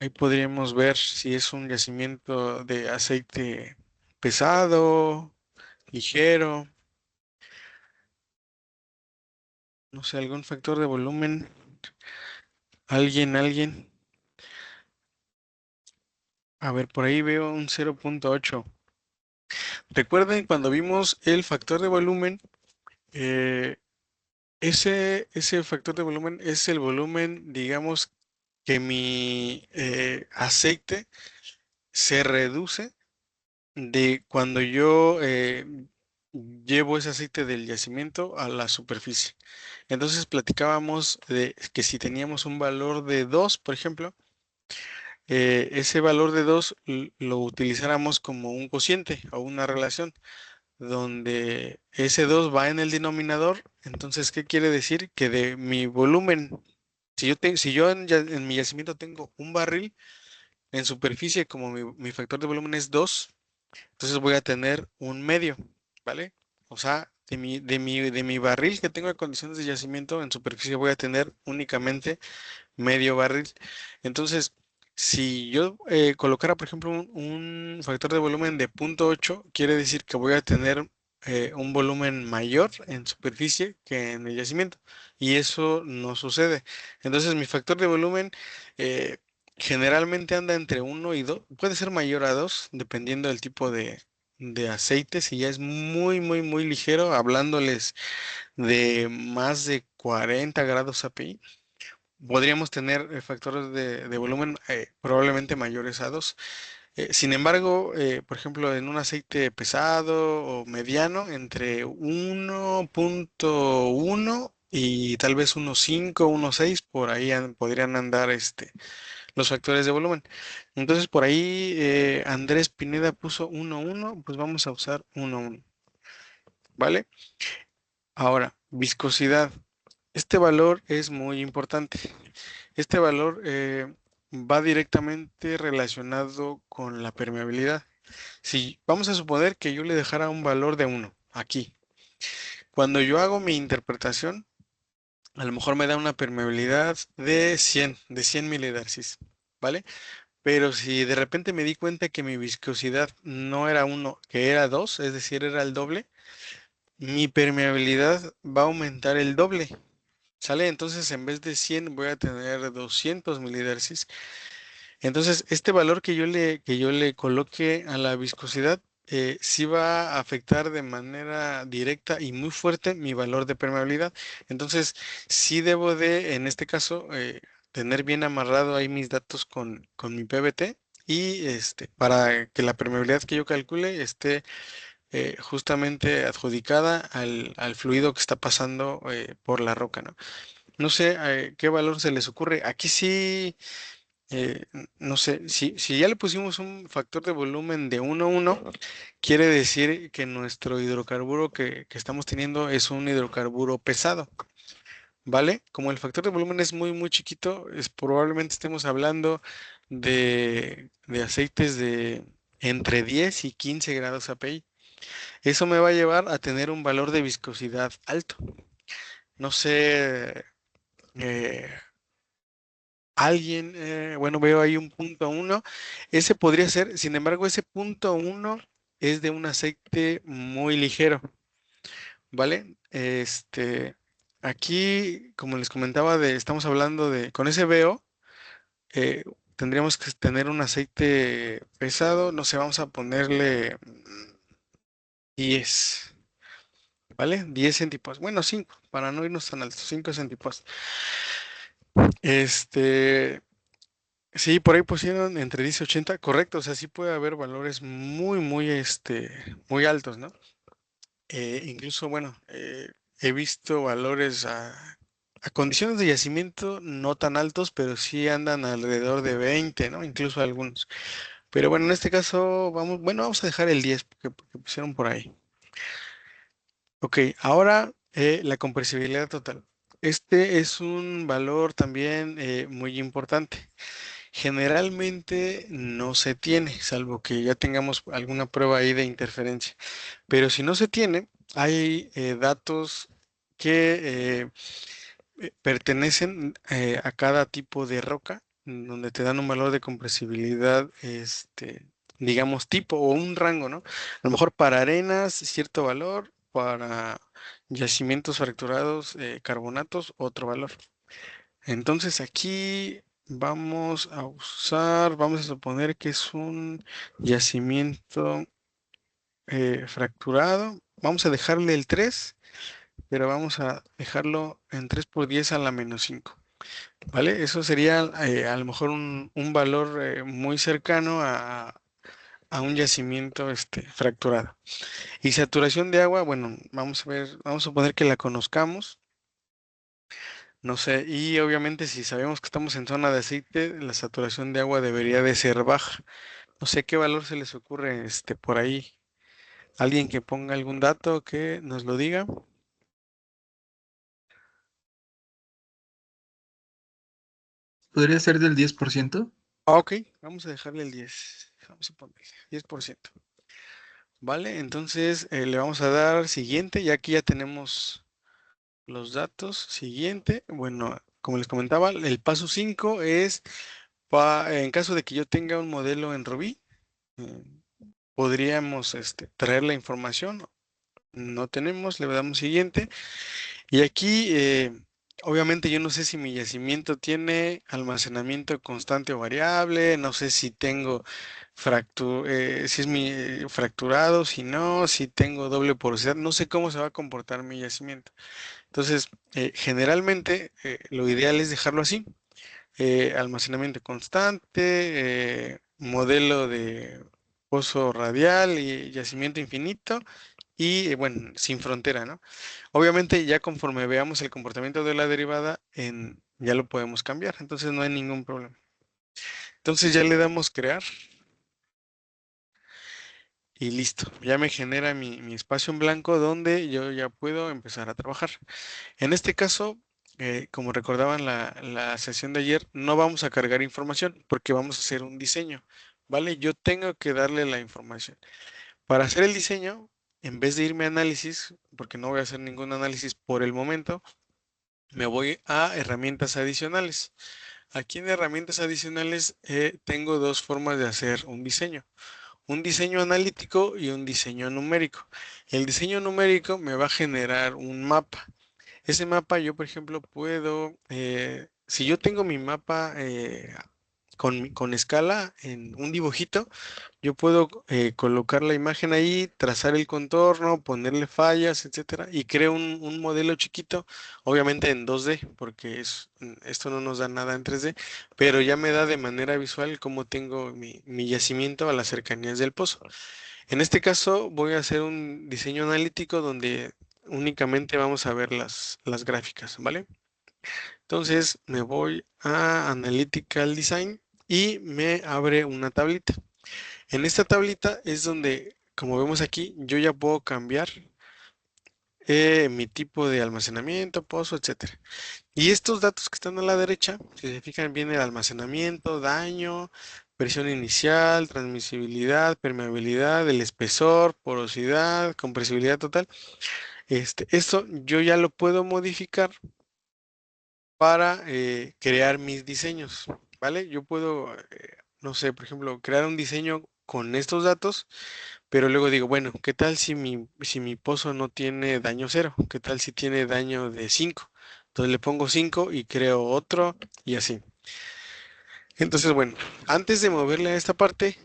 Ahí podríamos ver si es un yacimiento de aceite pesado, ligero, no sé, algún factor de volumen. ¿Alguien? A ver, por ahí veo un 0.8. Recuerden cuando vimos el factor de volumen, eh, ese factor de volumen es el volumen, digamos, que mi aceite se reduce de cuando yo llevo ese aceite del yacimiento a la superficie. Entonces platicábamos de que si teníamos un valor de 2, por ejemplo, ese valor de 2 lo utilizáramos como un cociente o una relación donde ese 2 va en el denominador. Entonces, ¿qué quiere decir? Que de mi volumen, si yo en mi yacimiento tengo un barril en superficie, como mi factor de volumen es 2, entonces voy a tener un medio, ¿vale? O sea, de mi barril que tengo en condiciones de yacimiento en superficie voy a tener únicamente medio barril. Entonces, si yo colocara, por ejemplo, un factor de volumen de 0.8, quiere decir que voy a tener un volumen mayor en superficie que en el yacimiento. Y eso no sucede. Entonces, mi factor de volumen eh, generalmente anda entre 1 y 2. Puede ser mayor a 2, dependiendo del tipo de aceite. Si ya es muy, muy, muy ligero, hablándoles de más de 40 grados API, podríamos tener factores de volumen probablemente mayores a 2. Sin embargo, por ejemplo, en un aceite pesado o mediano, entre 1.1 y tal vez 1.5, 1.6, por ahí podrían andar los factores de volumen. Entonces, por ahí Andrés Pineda puso 1.1, pues vamos a usar 1.1, ¿vale? Ahora, viscosidad. Este valor es muy importante. Este valor va directamente relacionado con la permeabilidad. Si vamos a suponer que yo le dejara un valor de 1 aquí, cuando yo hago mi interpretación, a lo mejor me da una permeabilidad de 100 milidarcis, ¿vale? Pero si de repente me di cuenta que mi viscosidad no era 1, que era 2, es decir, era el doble, mi permeabilidad va a aumentar el doble. ¿Sale? Entonces en vez de 100 voy a tener 200 milidarcies. Entonces este valor que yo le coloque a la viscosidad sí va a afectar de manera directa y muy fuerte mi valor de permeabilidad. Entonces sí debo de, en este caso, tener bien amarrado ahí mis datos con mi PVT y para que la permeabilidad que yo calcule esté justamente adjudicada al fluido que está pasando por la roca, ¿no? No sé qué valor se les ocurre. Aquí sí, no sé, si ya le pusimos un factor de volumen de 1 a 1, quiere decir que nuestro hidrocarburo que estamos teniendo es un hidrocarburo pesado, ¿vale? Como el factor de volumen es muy, muy chiquito, probablemente estemos hablando de aceites de entre 10 y 15 grados API. Eso me va a llevar a tener un valor de viscosidad alto. No sé, eh, alguien, bueno, veo ahí un punto 1. Ese podría ser, sin embargo, ese punto 1 es de un aceite muy ligero, ¿vale? Aquí, como les comentaba, estamos hablando con ese veo, tendríamos que tener un aceite pesado, no sé, vamos a ponerle 10. ¿Vale? 10 centipost. Bueno, 5, para no irnos tan altos, 5 centipost. Este, sí, por ahí pusieron entre 10 y 80, correcto, o sea, sí puede haber valores muy, muy, muy altos, ¿no? Incluso, bueno, he visto valores a condiciones de yacimiento no tan altos, pero sí andan alrededor de 20, ¿no? Incluso algunos. Pero bueno, en este caso, vamos a dejar el 10 porque pusieron por ahí. Ok, ahora la compresibilidad total. Este es un valor también muy importante. Generalmente no se tiene, salvo que ya tengamos alguna prueba ahí de interferencia. Pero si no se tiene, hay datos que pertenecen a cada tipo de roca, donde te dan un valor de compresibilidad, digamos, tipo o un rango, ¿no? A lo mejor para arenas, cierto valor, para yacimientos fracturados, carbonatos, otro valor. Entonces aquí vamos a suponer que es un yacimiento fracturado. Vamos a dejarle el 3, pero vamos a dejarlo en 3 por 10 a la menos 5. ¿Vale? Eso sería a lo mejor un valor muy cercano a un yacimiento fracturado. Y saturación de agua, bueno, vamos a ver, vamos a suponer que la conozcamos. No sé, y obviamente si sabemos que estamos en zona de aceite, la saturación de agua debería de ser baja. No sé qué valor se les ocurre por ahí. Alguien que ponga algún dato que nos lo diga. ¿Podría ser del 10%? Ok, vamos a dejarle el 10. Vamos a ponerle 10%. Vale, entonces le vamos a dar siguiente, y aquí ya tenemos los datos. Siguiente, bueno, como les comentaba, el paso 5 es en caso de que yo tenga un modelo en Ruby, eh, podríamos traer la información. No tenemos, le damos siguiente. Y aquí, obviamente, yo no sé si mi yacimiento tiene almacenamiento constante o variable, no sé si tengo si es fracturado, si no, si tengo doble porosidad, no sé cómo se va a comportar mi yacimiento. Entonces, generalmente, lo ideal es dejarlo así. Almacenamiento constante, modelo de pozo radial y yacimiento infinito y, bueno, sin frontera, ¿no? Obviamente, ya conforme veamos el comportamiento de la derivada, ya lo podemos cambiar, entonces no hay ningún problema. Entonces ya le damos crear y listo. Ya me genera mi espacio en blanco donde yo ya puedo empezar a trabajar. En este caso, como recordaban la sesión de ayer, no vamos a cargar información porque vamos a hacer un diseño, ¿vale? Yo tengo que darle la información. Para hacer el diseño, en vez de irme a análisis, porque no voy a hacer ningún análisis por el momento, me voy a herramientas adicionales. Aquí en herramientas adicionales tengo dos formas de hacer un diseño. un diseño analítico y un diseño numérico. El diseño numérico me va a generar un mapa. Ese mapa yo, por ejemplo, puedo, si yo tengo mi mapa con escala en un dibujito, yo puedo colocar la imagen ahí, trazar el contorno, ponerle fallas, etcétera, y creo un modelo chiquito, obviamente en 2D, porque esto no nos da nada en 3D, pero ya me da de manera visual cómo tengo mi yacimiento a las cercanías del pozo. En este caso voy a hacer un diseño analítico donde únicamente vamos a ver las gráficas, ¿vale? Entonces me voy a Analytical Design y me abre una tablita. En esta tablita es donde, como vemos aquí, yo ya puedo cambiar mi tipo de almacenamiento, pozo, etcétera. Y estos datos que están a la derecha, si se fijan bien, el almacenamiento, daño, presión inicial, transmisibilidad, permeabilidad, el espesor, porosidad, compresibilidad total. Esto yo ya lo puedo modificar para crear mis diseños, ¿vale? Yo puedo, no sé, por ejemplo, crear un diseño con estos datos, pero luego digo, bueno, ¿qué tal si mi pozo no tiene daño 0? ¿Qué tal si tiene daño de 5? Entonces le pongo 5 y creo otro y así. Entonces, bueno, antes de moverle a esta parte,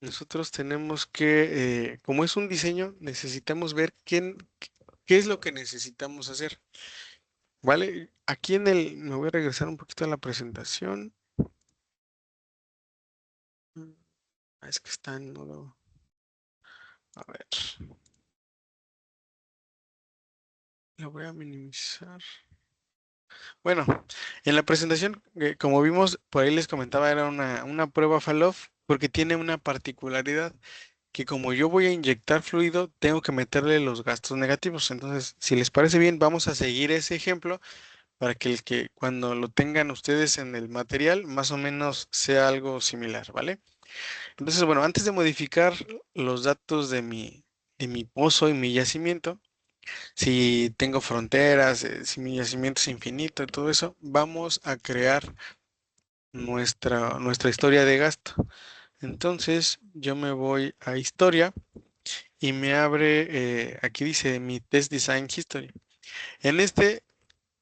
nosotros tenemos que, como es un diseño, necesitamos ver qué es lo que necesitamos hacer. ¿Vale? Aquí me voy a regresar un poquito a la presentación. Es que está en modo. A ver. Lo voy a minimizar. Bueno, en la presentación, como vimos, por ahí les comentaba, era una prueba Faloff porque tiene una particularidad que como yo voy a inyectar fluido, tengo que meterle los gastos negativos. Entonces, si les parece bien, vamos a seguir ese ejemplo para que el que cuando lo tengan ustedes en el material, más o menos sea algo similar, ¿vale? Entonces, bueno, antes de modificar los datos de mi pozo y mi yacimiento, si tengo fronteras, si mi yacimiento es infinito y todo eso, vamos a crear nuestra historia de gasto. Entonces, yo me voy a historia y me abre, aquí dice mi Test Design History. En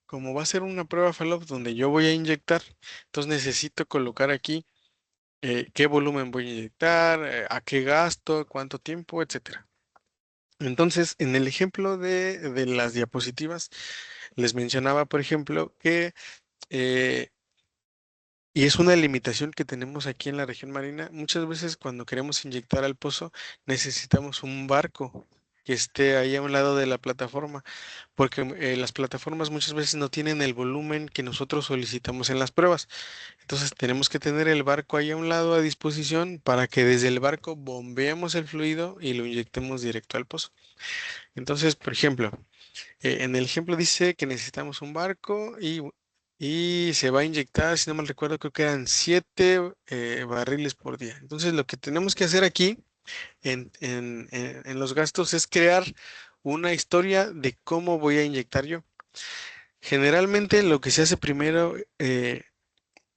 como va a ser una prueba Fallout donde yo voy a inyectar, entonces necesito colocar aquí qué volumen voy a inyectar, a qué gasto, cuánto tiempo, etcétera. Entonces, en el ejemplo de las diapositivas, les mencionaba, por ejemplo, que, y es una limitación que tenemos aquí en la región marina, muchas veces cuando queremos inyectar al pozo, necesitamos un barco que esté ahí a un lado de la plataforma, porque las plataformas muchas veces no tienen el volumen que nosotros solicitamos en las pruebas. Entonces tenemos que tener el barco ahí a un lado a disposición para que desde el barco bombeemos el fluido y lo inyectemos directo al pozo. Entonces, por ejemplo, en el ejemplo dice que necesitamos un barco y se va a inyectar, si no mal recuerdo, creo que eran 7 barriles por día. Entonces, lo que tenemos que hacer aquí en los gastos es crear una historia de cómo voy a inyectar yo. Generalmente lo que se hace primero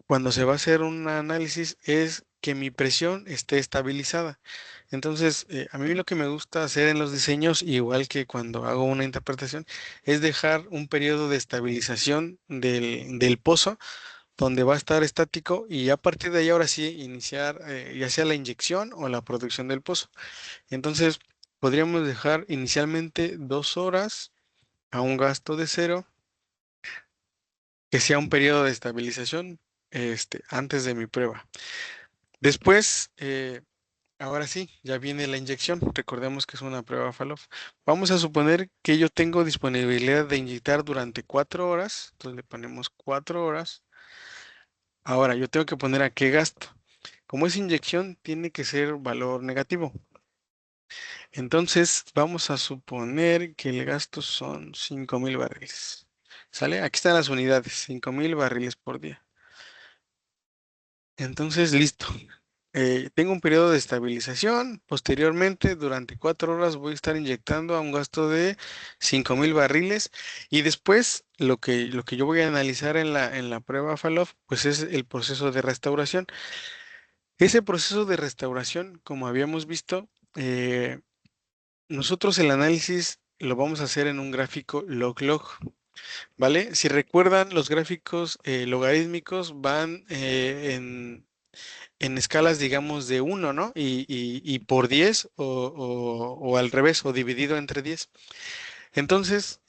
cuando se va a hacer un análisis es que mi presión esté estabilizada. Entonces, a mí lo que me gusta hacer en los diseños, igual que cuando hago una interpretación, es dejar un periodo de estabilización del pozo donde va a estar estático y a partir de ahí ahora sí iniciar ya sea la inyección o la producción del pozo. Entonces, podríamos dejar inicialmente 2 horas a un gasto de 0, que sea un periodo de estabilización antes de mi prueba. Después, ahora sí, ya viene la inyección. Recordemos que es una prueba Faloff. Vamos a suponer que yo tengo disponibilidad de inyectar durante 4 horas. Entonces le ponemos 4 horas. Ahora, yo tengo que poner a qué gasto. Como es inyección, tiene que ser valor negativo. Entonces, vamos a suponer que el gasto son 5,000 barriles. ¿Sale? Aquí están las unidades, 5,000 barriles por día. Entonces, listo. Tengo un periodo de estabilización. Posteriormente, durante 4 horas voy a estar inyectando a un gasto de 5,000 barriles. Y después, lo que yo voy a analizar en la prueba Faloff, pues es el proceso de restauración. Ese proceso de restauración, como habíamos visto, nosotros el análisis lo vamos a hacer en un gráfico log-log, ¿vale? Si recuerdan, los gráficos logarítmicos van en escalas, digamos, de 1, ¿no? Y por 10 o al revés, o dividido entre 10. Entonces,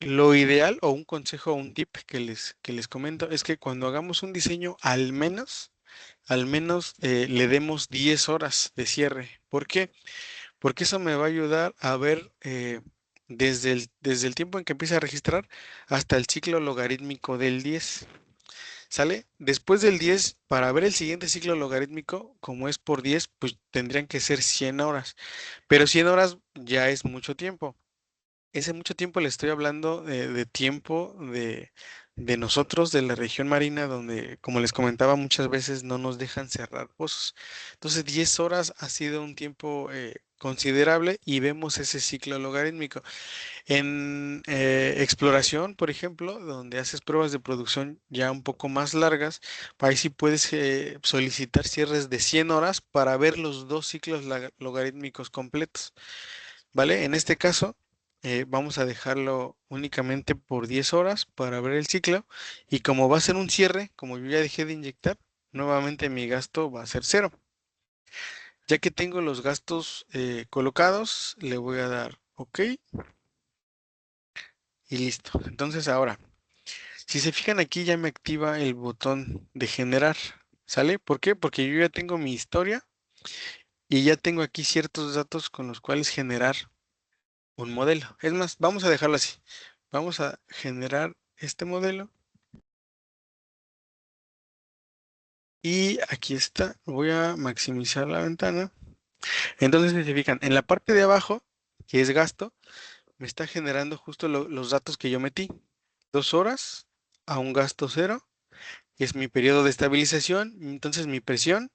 lo ideal o un consejo o un tip que les comento es que cuando hagamos un diseño, al menos le demos 10 horas de cierre. ¿Por qué? Porque eso me va a ayudar a ver desde el tiempo en que empieza a registrar hasta el ciclo logarítmico del 10. ¿Sale? Después del 10, para ver el siguiente ciclo logarítmico, como es por 10, pues tendrían que ser 100 horas. Pero 100 horas ya es mucho tiempo. Ese mucho tiempo le estoy hablando de tiempo de nosotros, de la región marina, donde, como les comentaba, muchas veces no nos dejan cerrar pozos. Entonces, 10 horas ha sido un tiempo considerable y vemos ese ciclo logarítmico. En exploración, por ejemplo, donde haces pruebas de producción ya un poco más largas, ahí sí puedes solicitar cierres de 100 horas para ver los dos ciclos logarítmicos completos, ¿vale? En este caso, vamos a dejarlo únicamente por 10 horas para ver el ciclo y como va a ser un cierre, como yo ya dejé de inyectar, nuevamente mi gasto va a ser cero. Ya que tengo los gastos colocados, le voy a dar OK y listo. Entonces ahora, si se fijan aquí ya me activa el botón de generar, ¿sale? ¿Por qué? Porque yo ya tengo mi historia y ya tengo aquí ciertos datos con los cuales generar un modelo. Es más, vamos a dejarlo así. Vamos a generar este modelo y aquí está. Voy a maximizar la ventana. Entonces, si se fijan, en la parte de abajo, que es gasto, me está generando justo los datos que yo metí. 2 horas a un gasto cero, que es mi periodo de estabilización. Entonces, mi presión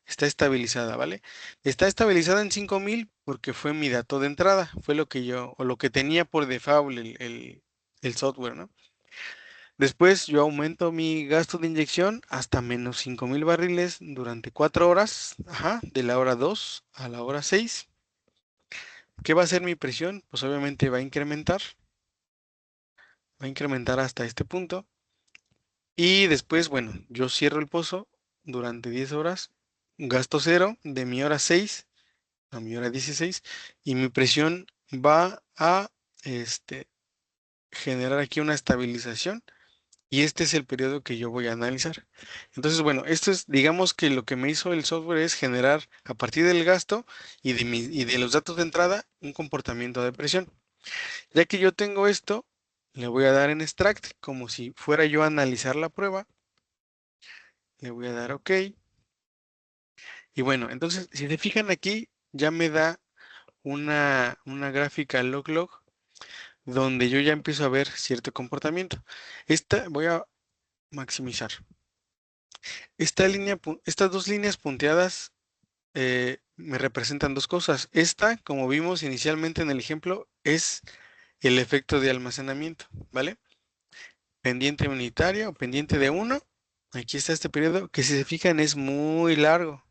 está estabilizada, ¿vale? Está estabilizada en 5000 porque fue mi dato de entrada, fue lo que yo, o lo que tenía por default el software, ¿no? Después yo aumento mi gasto de inyección hasta menos 5000 barriles durante 4 horas, ajá, de la hora 2 a la hora 6. ¿Qué va a hacer mi presión? Pues obviamente va a incrementar hasta este punto. Y después, bueno, yo cierro el pozo durante 10 horas, gasto cero de mi hora 6 a mi hora 16 y mi presión va a este, generar aquí una estabilización y este es el periodo que yo voy a analizar. Entonces, bueno, esto es, digamos que lo que me hizo el software es generar a partir del gasto y de los datos de entrada un comportamiento de presión. Ya que yo tengo esto, le voy a dar en extract como si fuera yo a analizar la prueba. Le voy a dar OK. Y bueno, entonces, si se fijan aquí, ya me da una gráfica log-log donde yo ya empiezo a ver cierto comportamiento. Esta voy a maximizar. Estas dos líneas punteadas me representan dos cosas. Esta, como vimos inicialmente en el ejemplo, es el efecto de almacenamiento, ¿vale? Pendiente unitaria o pendiente de 1. Aquí está este periodo que si se fijan es muy largo.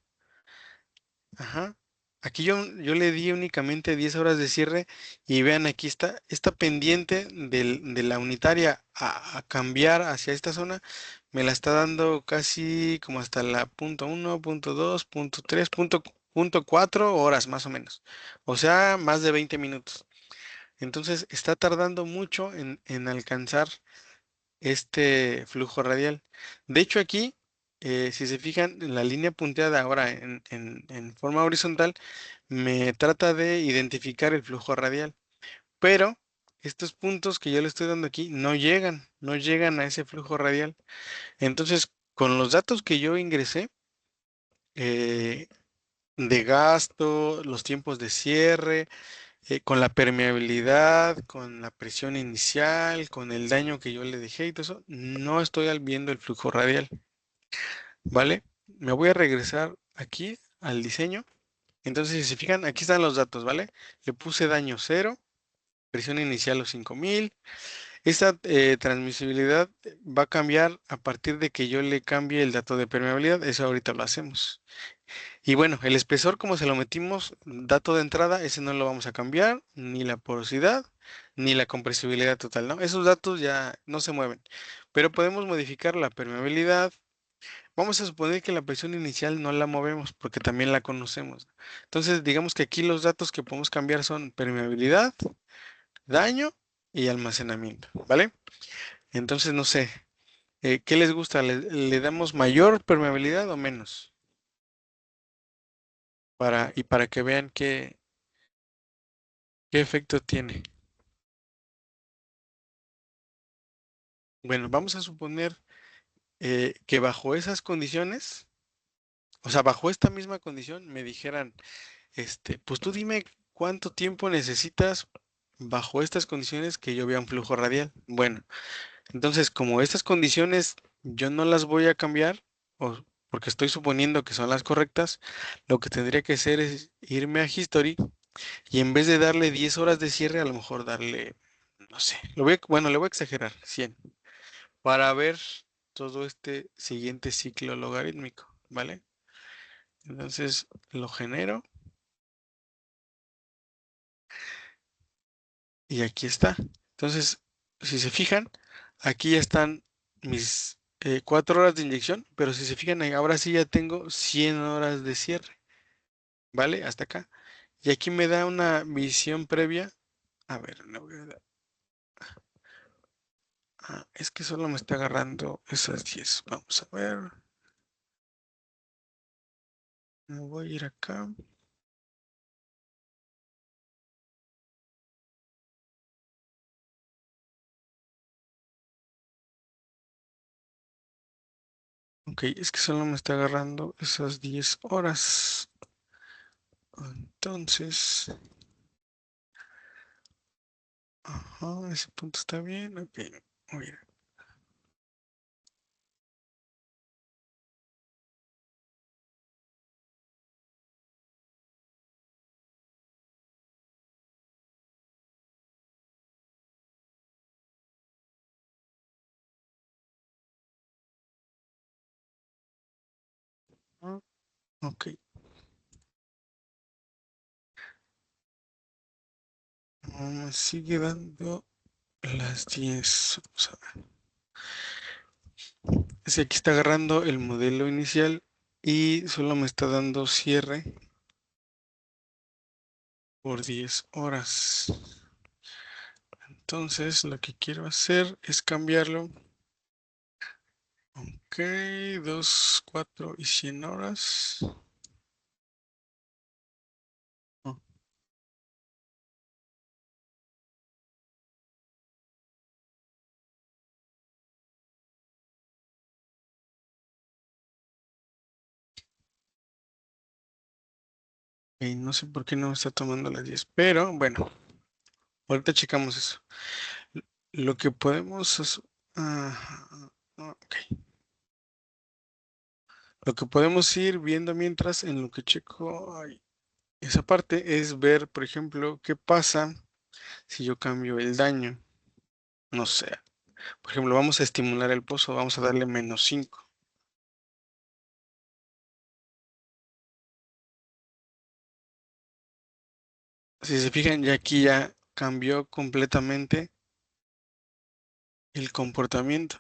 Ajá. Aquí yo le di únicamente 10 horas de cierre y vean aquí está esta pendiente de la unitaria a cambiar hacia esta zona me la está dando casi como hasta la punto 1, punto 2, punto 3, punto 4 horas más o menos. O sea, más de 20 minutos. Entonces está tardando mucho en alcanzar este flujo radial. De hecho aquí, si se fijan, en la línea punteada ahora en forma horizontal, me trata de identificar el flujo radial. Pero estos puntos que yo le estoy dando aquí no llegan a ese flujo radial. Entonces, con los datos que yo ingresé, eh, de gasto, los tiempos de cierre, con la permeabilidad, con la presión inicial, con el daño que yo le dejé y todo eso, no estoy viendo el flujo radial, ¿vale? Me voy a regresar aquí al diseño. Entonces, si se fijan, aquí están los datos, ¿vale? Le puse daño cero, presión inicial los 5000. Esta transmisibilidad va a cambiar a partir de que yo le cambie el dato de permeabilidad. Eso ahorita lo hacemos. Y bueno, el espesor, como se lo metimos, dato de entrada, ese no lo vamos a cambiar, ni la porosidad, ni la compresibilidad total, ¿no? Esos datos ya no se mueven. Pero podemos modificar la permeabilidad. Vamos a suponer que la presión inicial no la movemos porque también la conocemos. Entonces, digamos que aquí los datos que podemos cambiar son permeabilidad, daño y almacenamiento, ¿vale? Entonces, no sé, ¿qué les gusta? ¿Le damos mayor permeabilidad o menos? Para que vean qué efecto tiene. Bueno, vamos a suponer que bajo esas condiciones, o sea, bajo esta misma condición, me dijeran, pues tú dime cuánto tiempo necesitas bajo estas condiciones que yo vea un flujo radial. Bueno, entonces, como estas condiciones yo no las voy a cambiar, o porque estoy suponiendo que son las correctas, lo que tendría que hacer es irme a History y en vez de darle 10 horas de cierre, a lo mejor darle, no sé, bueno, le voy a exagerar, 100, para ver todo este siguiente ciclo logarítmico, ¿vale? Entonces lo genero y aquí está. Entonces, si se fijan, aquí ya están mis 4 horas de inyección, pero si se fijan, ahora sí ya tengo 100 horas de cierre, ¿vale? Hasta acá. Y aquí me da una visión previa. A ver, no voy a dar. Es que solo me está agarrando esas 10. Vamos a ver. Me voy a ir acá. Ok, es que solo me está agarrando esas 10 horas. Entonces, ajá, ese punto está bien. Ok, muy bien. Ah, ok, me sigue dando las 10. Vamos a ver. Es que aquí está agarrando el modelo inicial y solo me está dando cierre por 10 horas. Entonces, lo que quiero hacer es cambiarlo. Ok, 2, 4 y 100 horas. Ok, no sé por qué no me está tomando las 10, pero bueno, ahorita checamos eso. Lo que podemos ok. Lo que podemos ir viendo mientras en lo que checo esa parte es ver, por ejemplo, qué pasa si yo cambio el daño. No sé. Por ejemplo, vamos a estimular el pozo, vamos a darle -5. Si se fijan, ya aquí ya cambió completamente el comportamiento.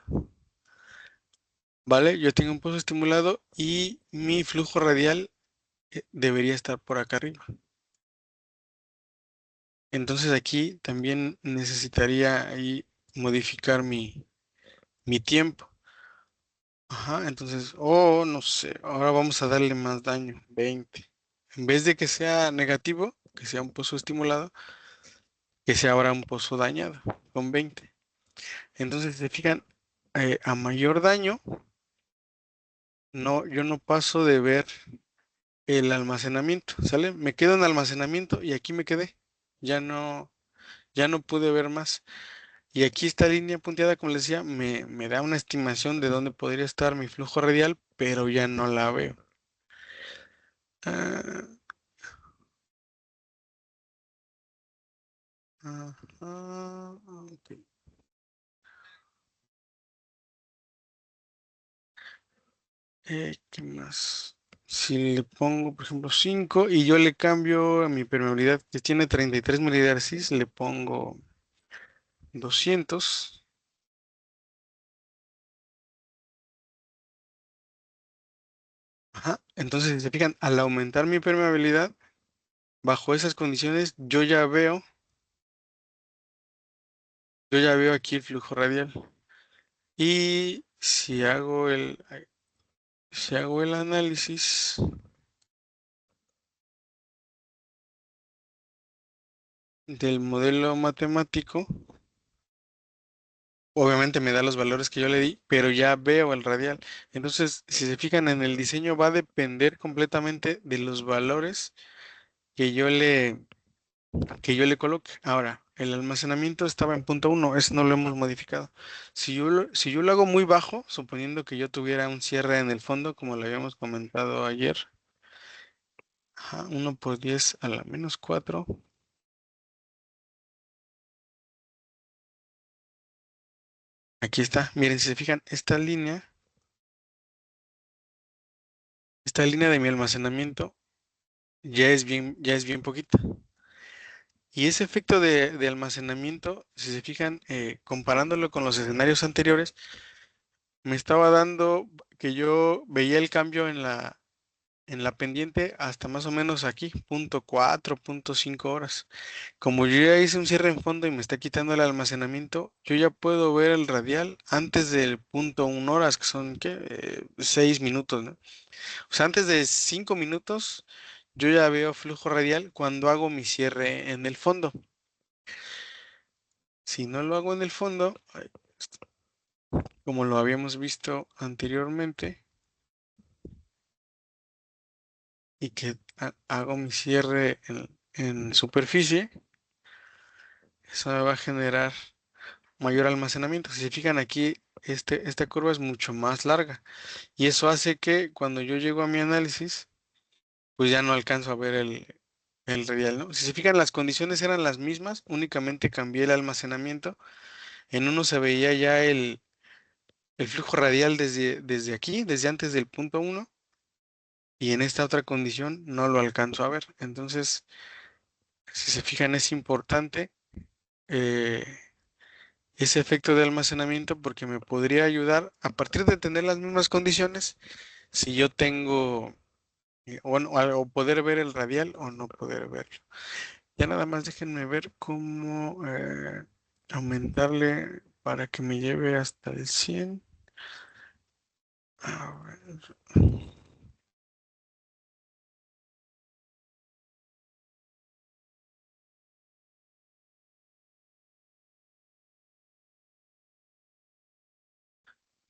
¿Vale? Yo tengo un pozo estimulado y mi flujo radial debería estar por acá arriba. Entonces aquí también necesitaría ahí modificar mi tiempo. Ajá, entonces, no sé, ahora vamos a darle más daño, 20. En vez de que sea negativo, que sea un pozo estimulado, que sea ahora un pozo dañado, con 20. Entonces, si se fijan, a mayor daño, no, yo no paso de ver el almacenamiento, ¿sale? Me quedo en almacenamiento y aquí me quedé. Ya no pude ver más. Y aquí esta línea punteada, como les decía, me da una estimación de dónde podría estar mi flujo radial, pero ya no la veo. Ah, ajá, ok. ¿Qué más? Si le pongo, por ejemplo, 5 y yo le cambio a mi permeabilidad que tiene 33 milidarcis, le pongo 200. Ajá. Entonces, si se fijan, al aumentar mi permeabilidad, bajo esas condiciones, yo ya veo aquí el flujo radial. Y si hago el análisis del modelo matemático, obviamente me da los valores que yo le di, pero ya veo el radial. Entonces, si se fijan en el diseño, va a depender completamente de los valores que yo le, que yo le coloque. Ahora, el almacenamiento estaba en punto 1, eso no lo hemos modificado. Si yo lo hago muy bajo, suponiendo que yo tuviera un cierre en el fondo, como lo habíamos comentado ayer, ajá, 1 por 10 a la menos 4. Aquí está, miren, si se fijan, esta línea de mi almacenamiento ya es bien poquita. Y ese efecto de almacenamiento, si se fijan, comparándolo con los escenarios anteriores, me estaba dando que yo veía el cambio en la pendiente hasta más o menos aquí, punto 4, punto 5 horas. Como yo ya hice un cierre en fondo y me está quitando el almacenamiento, yo ya puedo ver el radial antes del punto 1 horas, que son, ¿qué? 6 minutos, ¿no? O sea, antes de 5 minutos, yo ya veo flujo radial cuando hago mi cierre en el fondo. Si no lo hago en el fondo, como lo habíamos visto anteriormente, y que hago mi cierre en superficie, eso me va a generar mayor almacenamiento. Si se fijan aquí, esta curva es mucho más larga y eso hace que cuando yo llego a mi análisis, pues ya no alcanzo a ver el radial, ¿no? Si se fijan, las condiciones eran las mismas, únicamente cambié el almacenamiento. En uno se veía ya el flujo radial desde aquí, desde antes del punto 1, y en esta otra condición no lo alcanzo a ver. Entonces, si se fijan, es importante eh, ese efecto de almacenamiento porque me podría ayudar a partir de tener las mismas condiciones, si yo tengo, o poder ver el radial o no poder verlo. Ya nada más déjenme ver cómo aumentarle para que me lleve hasta el 100. A ver.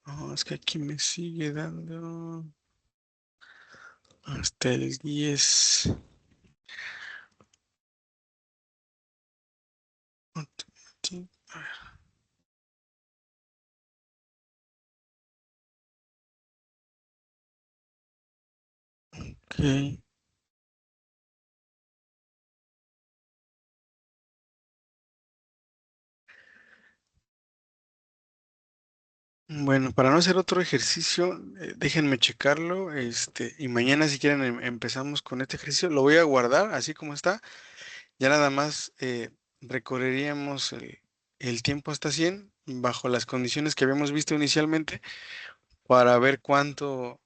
No, es que aquí me sigue dando hasta el 10. Ok. Bueno, para no hacer otro ejercicio, déjenme checarlo, y mañana si quieren empezamos con este ejercicio. Lo voy a guardar así como está. Ya nada más recorreríamos el tiempo hasta 100 bajo las condiciones que habíamos visto inicialmente para ver cuánto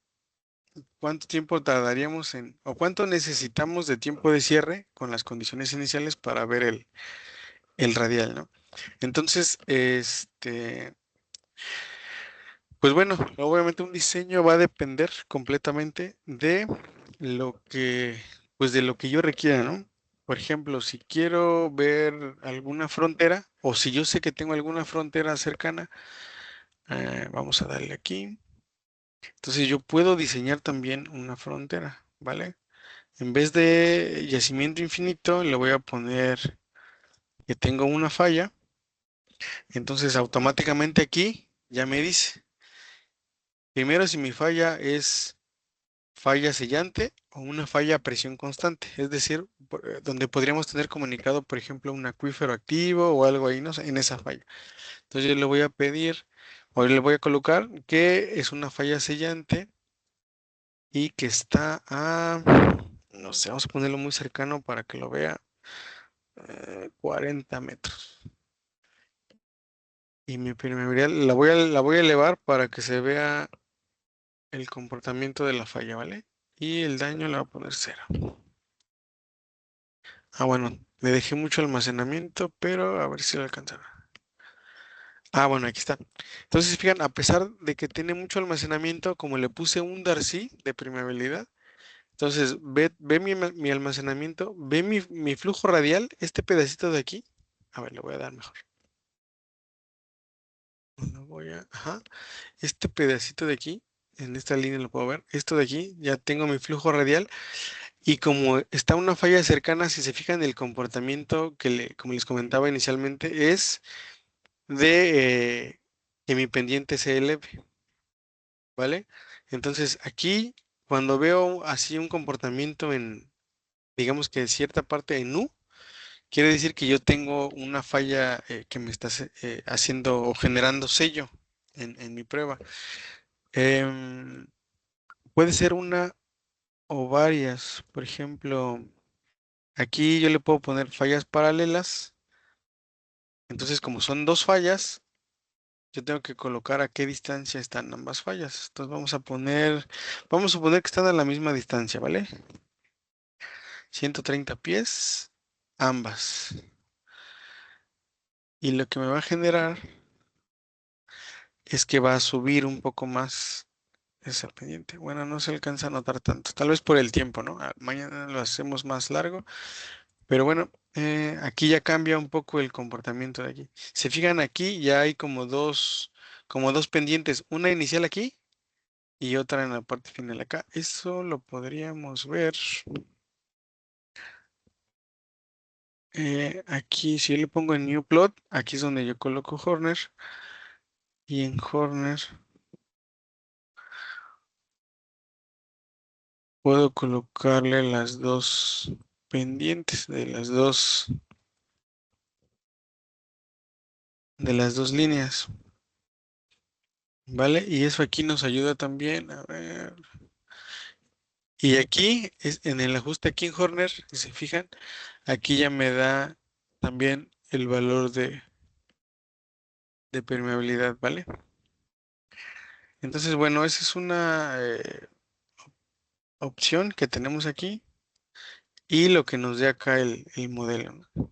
tiempo tardaríamos o cuánto necesitamos de tiempo de cierre con las condiciones iniciales para ver el radial, ¿no? Entonces, pues bueno, obviamente un diseño va a depender completamente pues de lo que yo requiera, ¿no? Por ejemplo, si quiero ver alguna frontera o si yo sé que tengo alguna frontera cercana, vamos a darle aquí. Entonces yo puedo diseñar también una frontera, ¿vale? En vez de yacimiento infinito, le voy a poner que tengo una falla. Entonces automáticamente aquí ya me dice, primero si mi falla es falla sellante o una falla a presión constante, es decir, donde podríamos tener comunicado, por ejemplo, un acuífero activo o algo ahí, no sé, en esa falla. Entonces yo le voy a pedir o le voy a colocar que es una falla sellante y que está a, no sé, vamos a ponerlo muy cercano para que lo vea, 40 metros. Y mi permeabilidad la voy a elevar para que se vea el comportamiento de la falla, ¿vale? Y el daño le voy a poner 0. Ah, bueno, le dejé mucho almacenamiento, pero a ver si lo alcanzará. Ah, bueno, aquí está. Entonces, si fijan, a pesar de que tiene mucho almacenamiento, como le puse un Darcy de permeabilidad, entonces ve mi almacenamiento, ve mi flujo radial, este pedacito de aquí. A ver, le voy a dar mejor. Ajá, este pedacito de aquí, en esta línea lo puedo ver. Esto de aquí, ya tengo mi flujo radial. Y como está una falla cercana, si se fijan, el comportamiento como les comentaba inicialmente, es de que mi pendiente se eleve, ¿vale? Entonces aquí, cuando veo así un comportamiento en, digamos que cierta parte en U, quiere decir que yo tengo una falla que me está haciendo o generando sello en mi prueba. Em, puede ser una o varias, por ejemplo, aquí yo le puedo poner fallas paralelas. Entonces, como son dos fallas, yo tengo que colocar a qué distancia están ambas fallas. Entonces vamos a suponer que están a la misma distancia, ¿vale? 130 pies, ambas. Y lo que me va a generar es que va a subir un poco más esa pendiente. Bueno, no se alcanza a notar tanto, tal vez por el tiempo, ¿no? Mañana lo hacemos más largo, pero bueno, aquí ya cambia un poco el comportamiento de aquí. Se fijan aquí, ya hay como dos pendientes, una inicial aquí y otra en la parte final acá. Eso lo podríamos ver. Aquí, si yo le pongo en New Plot, aquí es donde yo coloco Horner. Y en Horner puedo colocarle las dos pendientes de las dos líneas. ¿Vale? Y eso aquí nos ayuda también. A ver. Y aquí, en el ajuste aquí en Horner, si se fijan, aquí ya me da también el valor de permeabilidad, ¿vale? Entonces, bueno, esa es una opción que tenemos aquí y lo que nos dé acá el modelo, ¿no?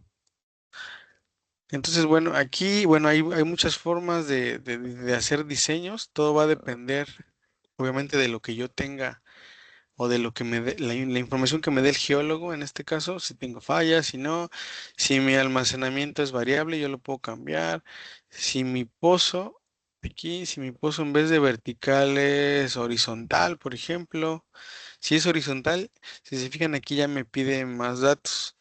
Entonces, bueno, aquí, bueno, hay muchas formas de hacer diseños. Todo va a depender, obviamente, de lo que yo tenga o de lo que me dé, la información que me dé el geólogo, en este caso, si tengo fallas, si no, si mi almacenamiento es variable, yo lo puedo cambiar. Si mi pozo, aquí, si mi pozo en vez de vertical es horizontal, por ejemplo, si es horizontal, si se fijan aquí ya me pide más datos.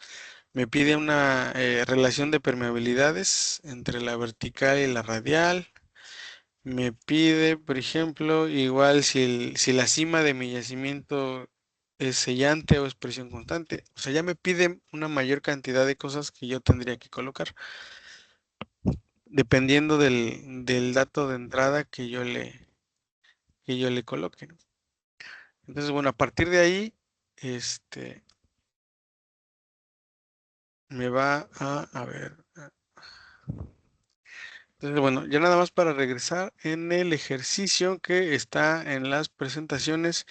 Me pide una relación de permeabilidades entre la vertical y la radial. Me pide, por ejemplo, igual si la cima de mi yacimiento es sellante o es presión constante. O sea, ya me pide una mayor cantidad de cosas que yo tendría que colocar, dependiendo del dato de entrada que yo le coloque, ¿no? Entonces, bueno, a partir de ahí, me va a ver. Entonces, bueno, ya nada más para regresar en el ejercicio que está en las presentaciones,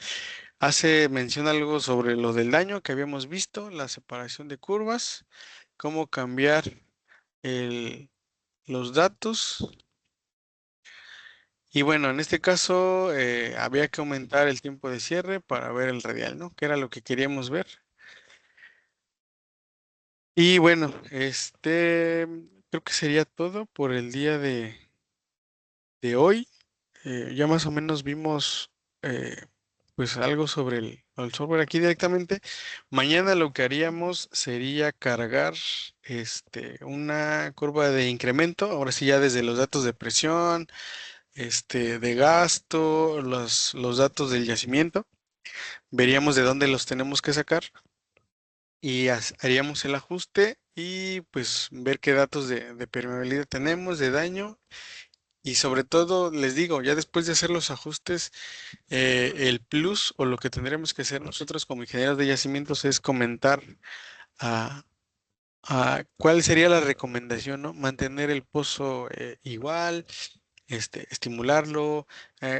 hace mención algo sobre lo del daño que habíamos visto, la separación de curvas, cómo cambiar los datos. Y bueno, en este caso había que aumentar el tiempo de cierre para ver el radial, ¿no? Que era lo que queríamos ver. Y bueno, creo que sería todo por el día de hoy. Ya más o menos vimos pues algo sobre el software aquí directamente. Mañana lo que haríamos sería cargar una curva de incremento, ahora sí ya desde los datos de presión, de gasto, los datos del yacimiento. Veríamos de dónde los tenemos que sacar y haríamos el ajuste y pues ver qué datos de permeabilidad tenemos, de daño Y sobre todo, les digo, ya después de hacer los ajustes, el plus o lo que tendremos que hacer nosotros como ingenieros de yacimientos es comentar a, cuál sería la recomendación, ¿no? Mantener el pozo igual, estimularlo,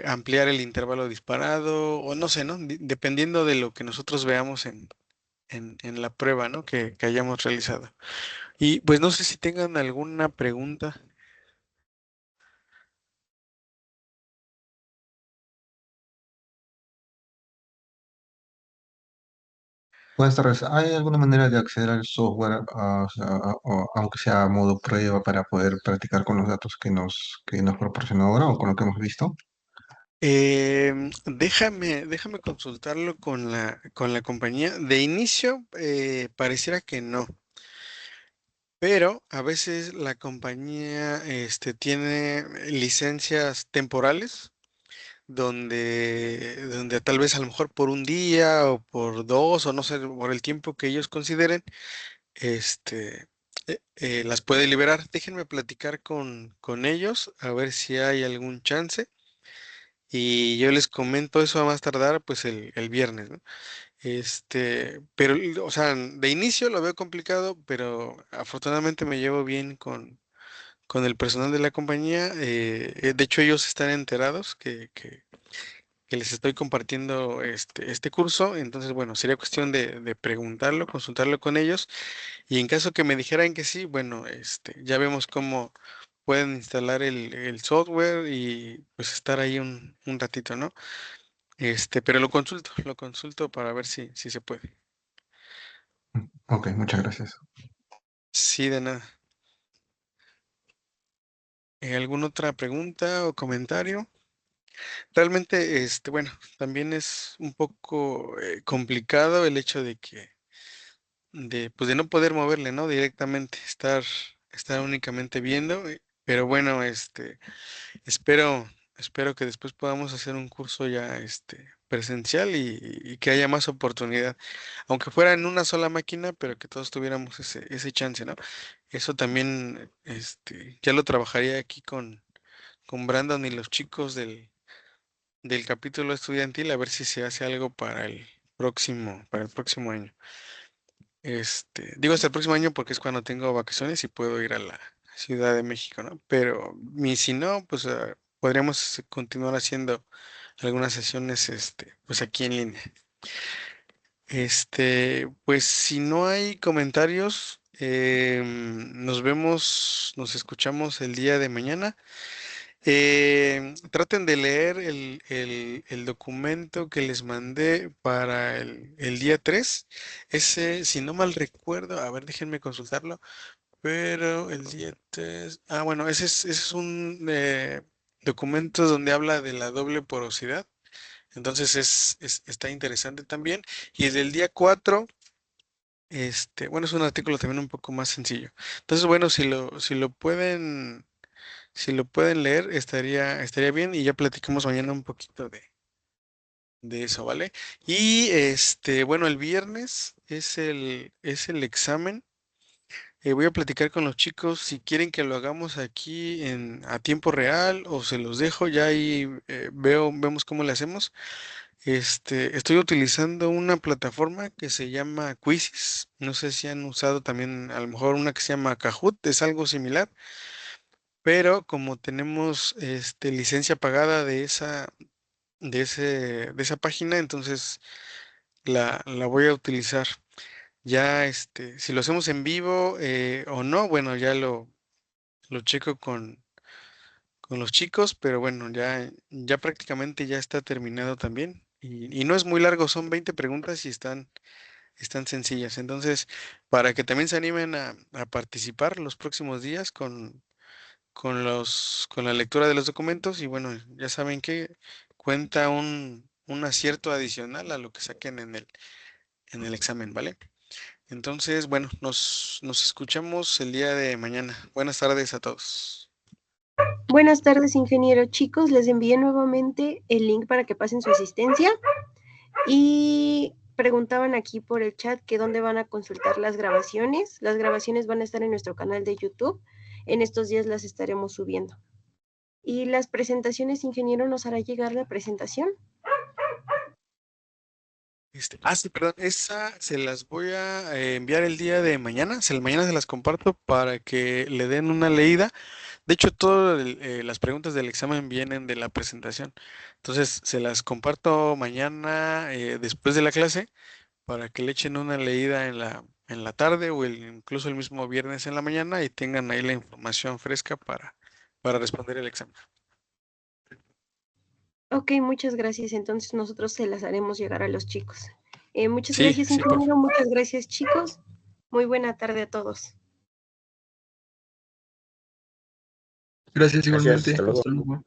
ampliar el intervalo disparado, o no sé, ¿no? Dependiendo de lo que nosotros veamos en la prueba, ¿no? Que hayamos realizado. Y pues no sé si tengan alguna pregunta. Buenas tardes. ¿Hay alguna manera de acceder al software, o sea, aunque sea a modo prueba, para poder practicar con los datos que nos proporcionó ahora o con lo que hemos visto? Déjame consultarlo con la compañía. De inicio, pareciera que no, pero a veces la compañía tiene licencias temporales donde tal vez a lo mejor por un día o por dos o no sé, por el tiempo que ellos consideren, este, las puede liberar. Déjenme platicar con ellos a ver si hay algún chance. Y yo les comento eso a más tardar, pues el viernes, ¿no? Pero, o sea, de inicio lo veo complicado, pero afortunadamente me llevo bien con el personal de la compañía. De hecho, ellos están enterados que les estoy compartiendo este curso. Entonces, bueno, sería cuestión de preguntarlo, consultarlo con ellos. Y en caso que me dijeran que sí, bueno, ya vemos cómo pueden instalar el software y pues estar ahí un ratito, ¿no? Pero lo consulto para ver si se puede. Ok, muchas gracias. Sí, de nada. ¿Alguna otra pregunta o comentario? Realmente, bueno, también es un poco complicado el hecho de pues de no poder moverle, ¿no? Directamente, estar únicamente viendo, pero bueno, espero, espero que después podamos hacer un curso ya, presencial y que haya más oportunidad, aunque fuera en una sola máquina, pero que todos tuviéramos ese chance, ¿no? Eso también, ya lo trabajaría aquí con Brandon y los chicos del capítulo estudiantil, a ver si se hace algo para el próximo año. Digo hasta el próximo año porque es cuando tengo vacaciones y puedo ir a la Ciudad de México, ¿no? Pero si no, pues podríamos continuar haciendo algunas sesiones, pues aquí en línea. Pues si no hay comentarios, nos escuchamos el día de mañana. Traten de leer el documento que les mandé para el día 3. Ese, si no mal recuerdo, a ver, déjenme consultarlo, pero el día 3, bueno, ese es un documento donde habla de la doble porosidad. Entonces está interesante también. Y el del día 4, bueno, es un artículo también un poco más sencillo. Entonces, bueno, si lo pueden leer, estaría bien y ya platicamos mañana un poquito de eso, ¿vale? Y bueno, el viernes es el examen. Voy a platicar con los chicos si quieren que lo hagamos aquí a tiempo real o se los dejo, ya ahí vemos cómo le hacemos. Estoy utilizando una plataforma que se llama Quizzes. No sé si han usado también a lo mejor una que se llama Kahoot, es algo similar. Pero como tenemos licencia pagada de esa página, entonces la voy a utilizar. Ya si lo hacemos en vivo o no, bueno, ya lo checo con los chicos, pero bueno, ya prácticamente ya está terminado también. Y no es muy largo, son 20 preguntas y están sencillas. Entonces, para que también se animen a participar los próximos días con la lectura de los documentos y bueno, ya saben que cuenta un acierto adicional a lo que saquen en el examen, ¿vale? Entonces, bueno, nos escuchamos el día de mañana. Buenas tardes a todos. Buenas tardes, ingeniero. Chicos, les envié nuevamente el link para que pasen su asistencia y preguntaban aquí por el chat que dónde van a consultar las grabaciones. Las grabaciones van a estar en nuestro canal de YouTube. En estos días las estaremos subiendo. Y las presentaciones, ingeniero, ¿nos hará llegar la presentación? Sí, perdón, esa se las voy a enviar el día de mañana. Mañana se las comparto para que le den una leída. De hecho, todas las preguntas del examen vienen de la presentación. Entonces, se las comparto mañana después de la clase para que le echen una leída en la tarde o incluso el mismo viernes en la mañana y tengan ahí la información fresca para responder el examen. Ok, muchas gracias. Entonces nosotros se las haremos llegar a los chicos. Muchas Sí, gracias, sí, por ingeniero. Muchas gracias, chicos. Muy buena tarde a todos. Gracias igualmente. Hasta luego. Hasta luego.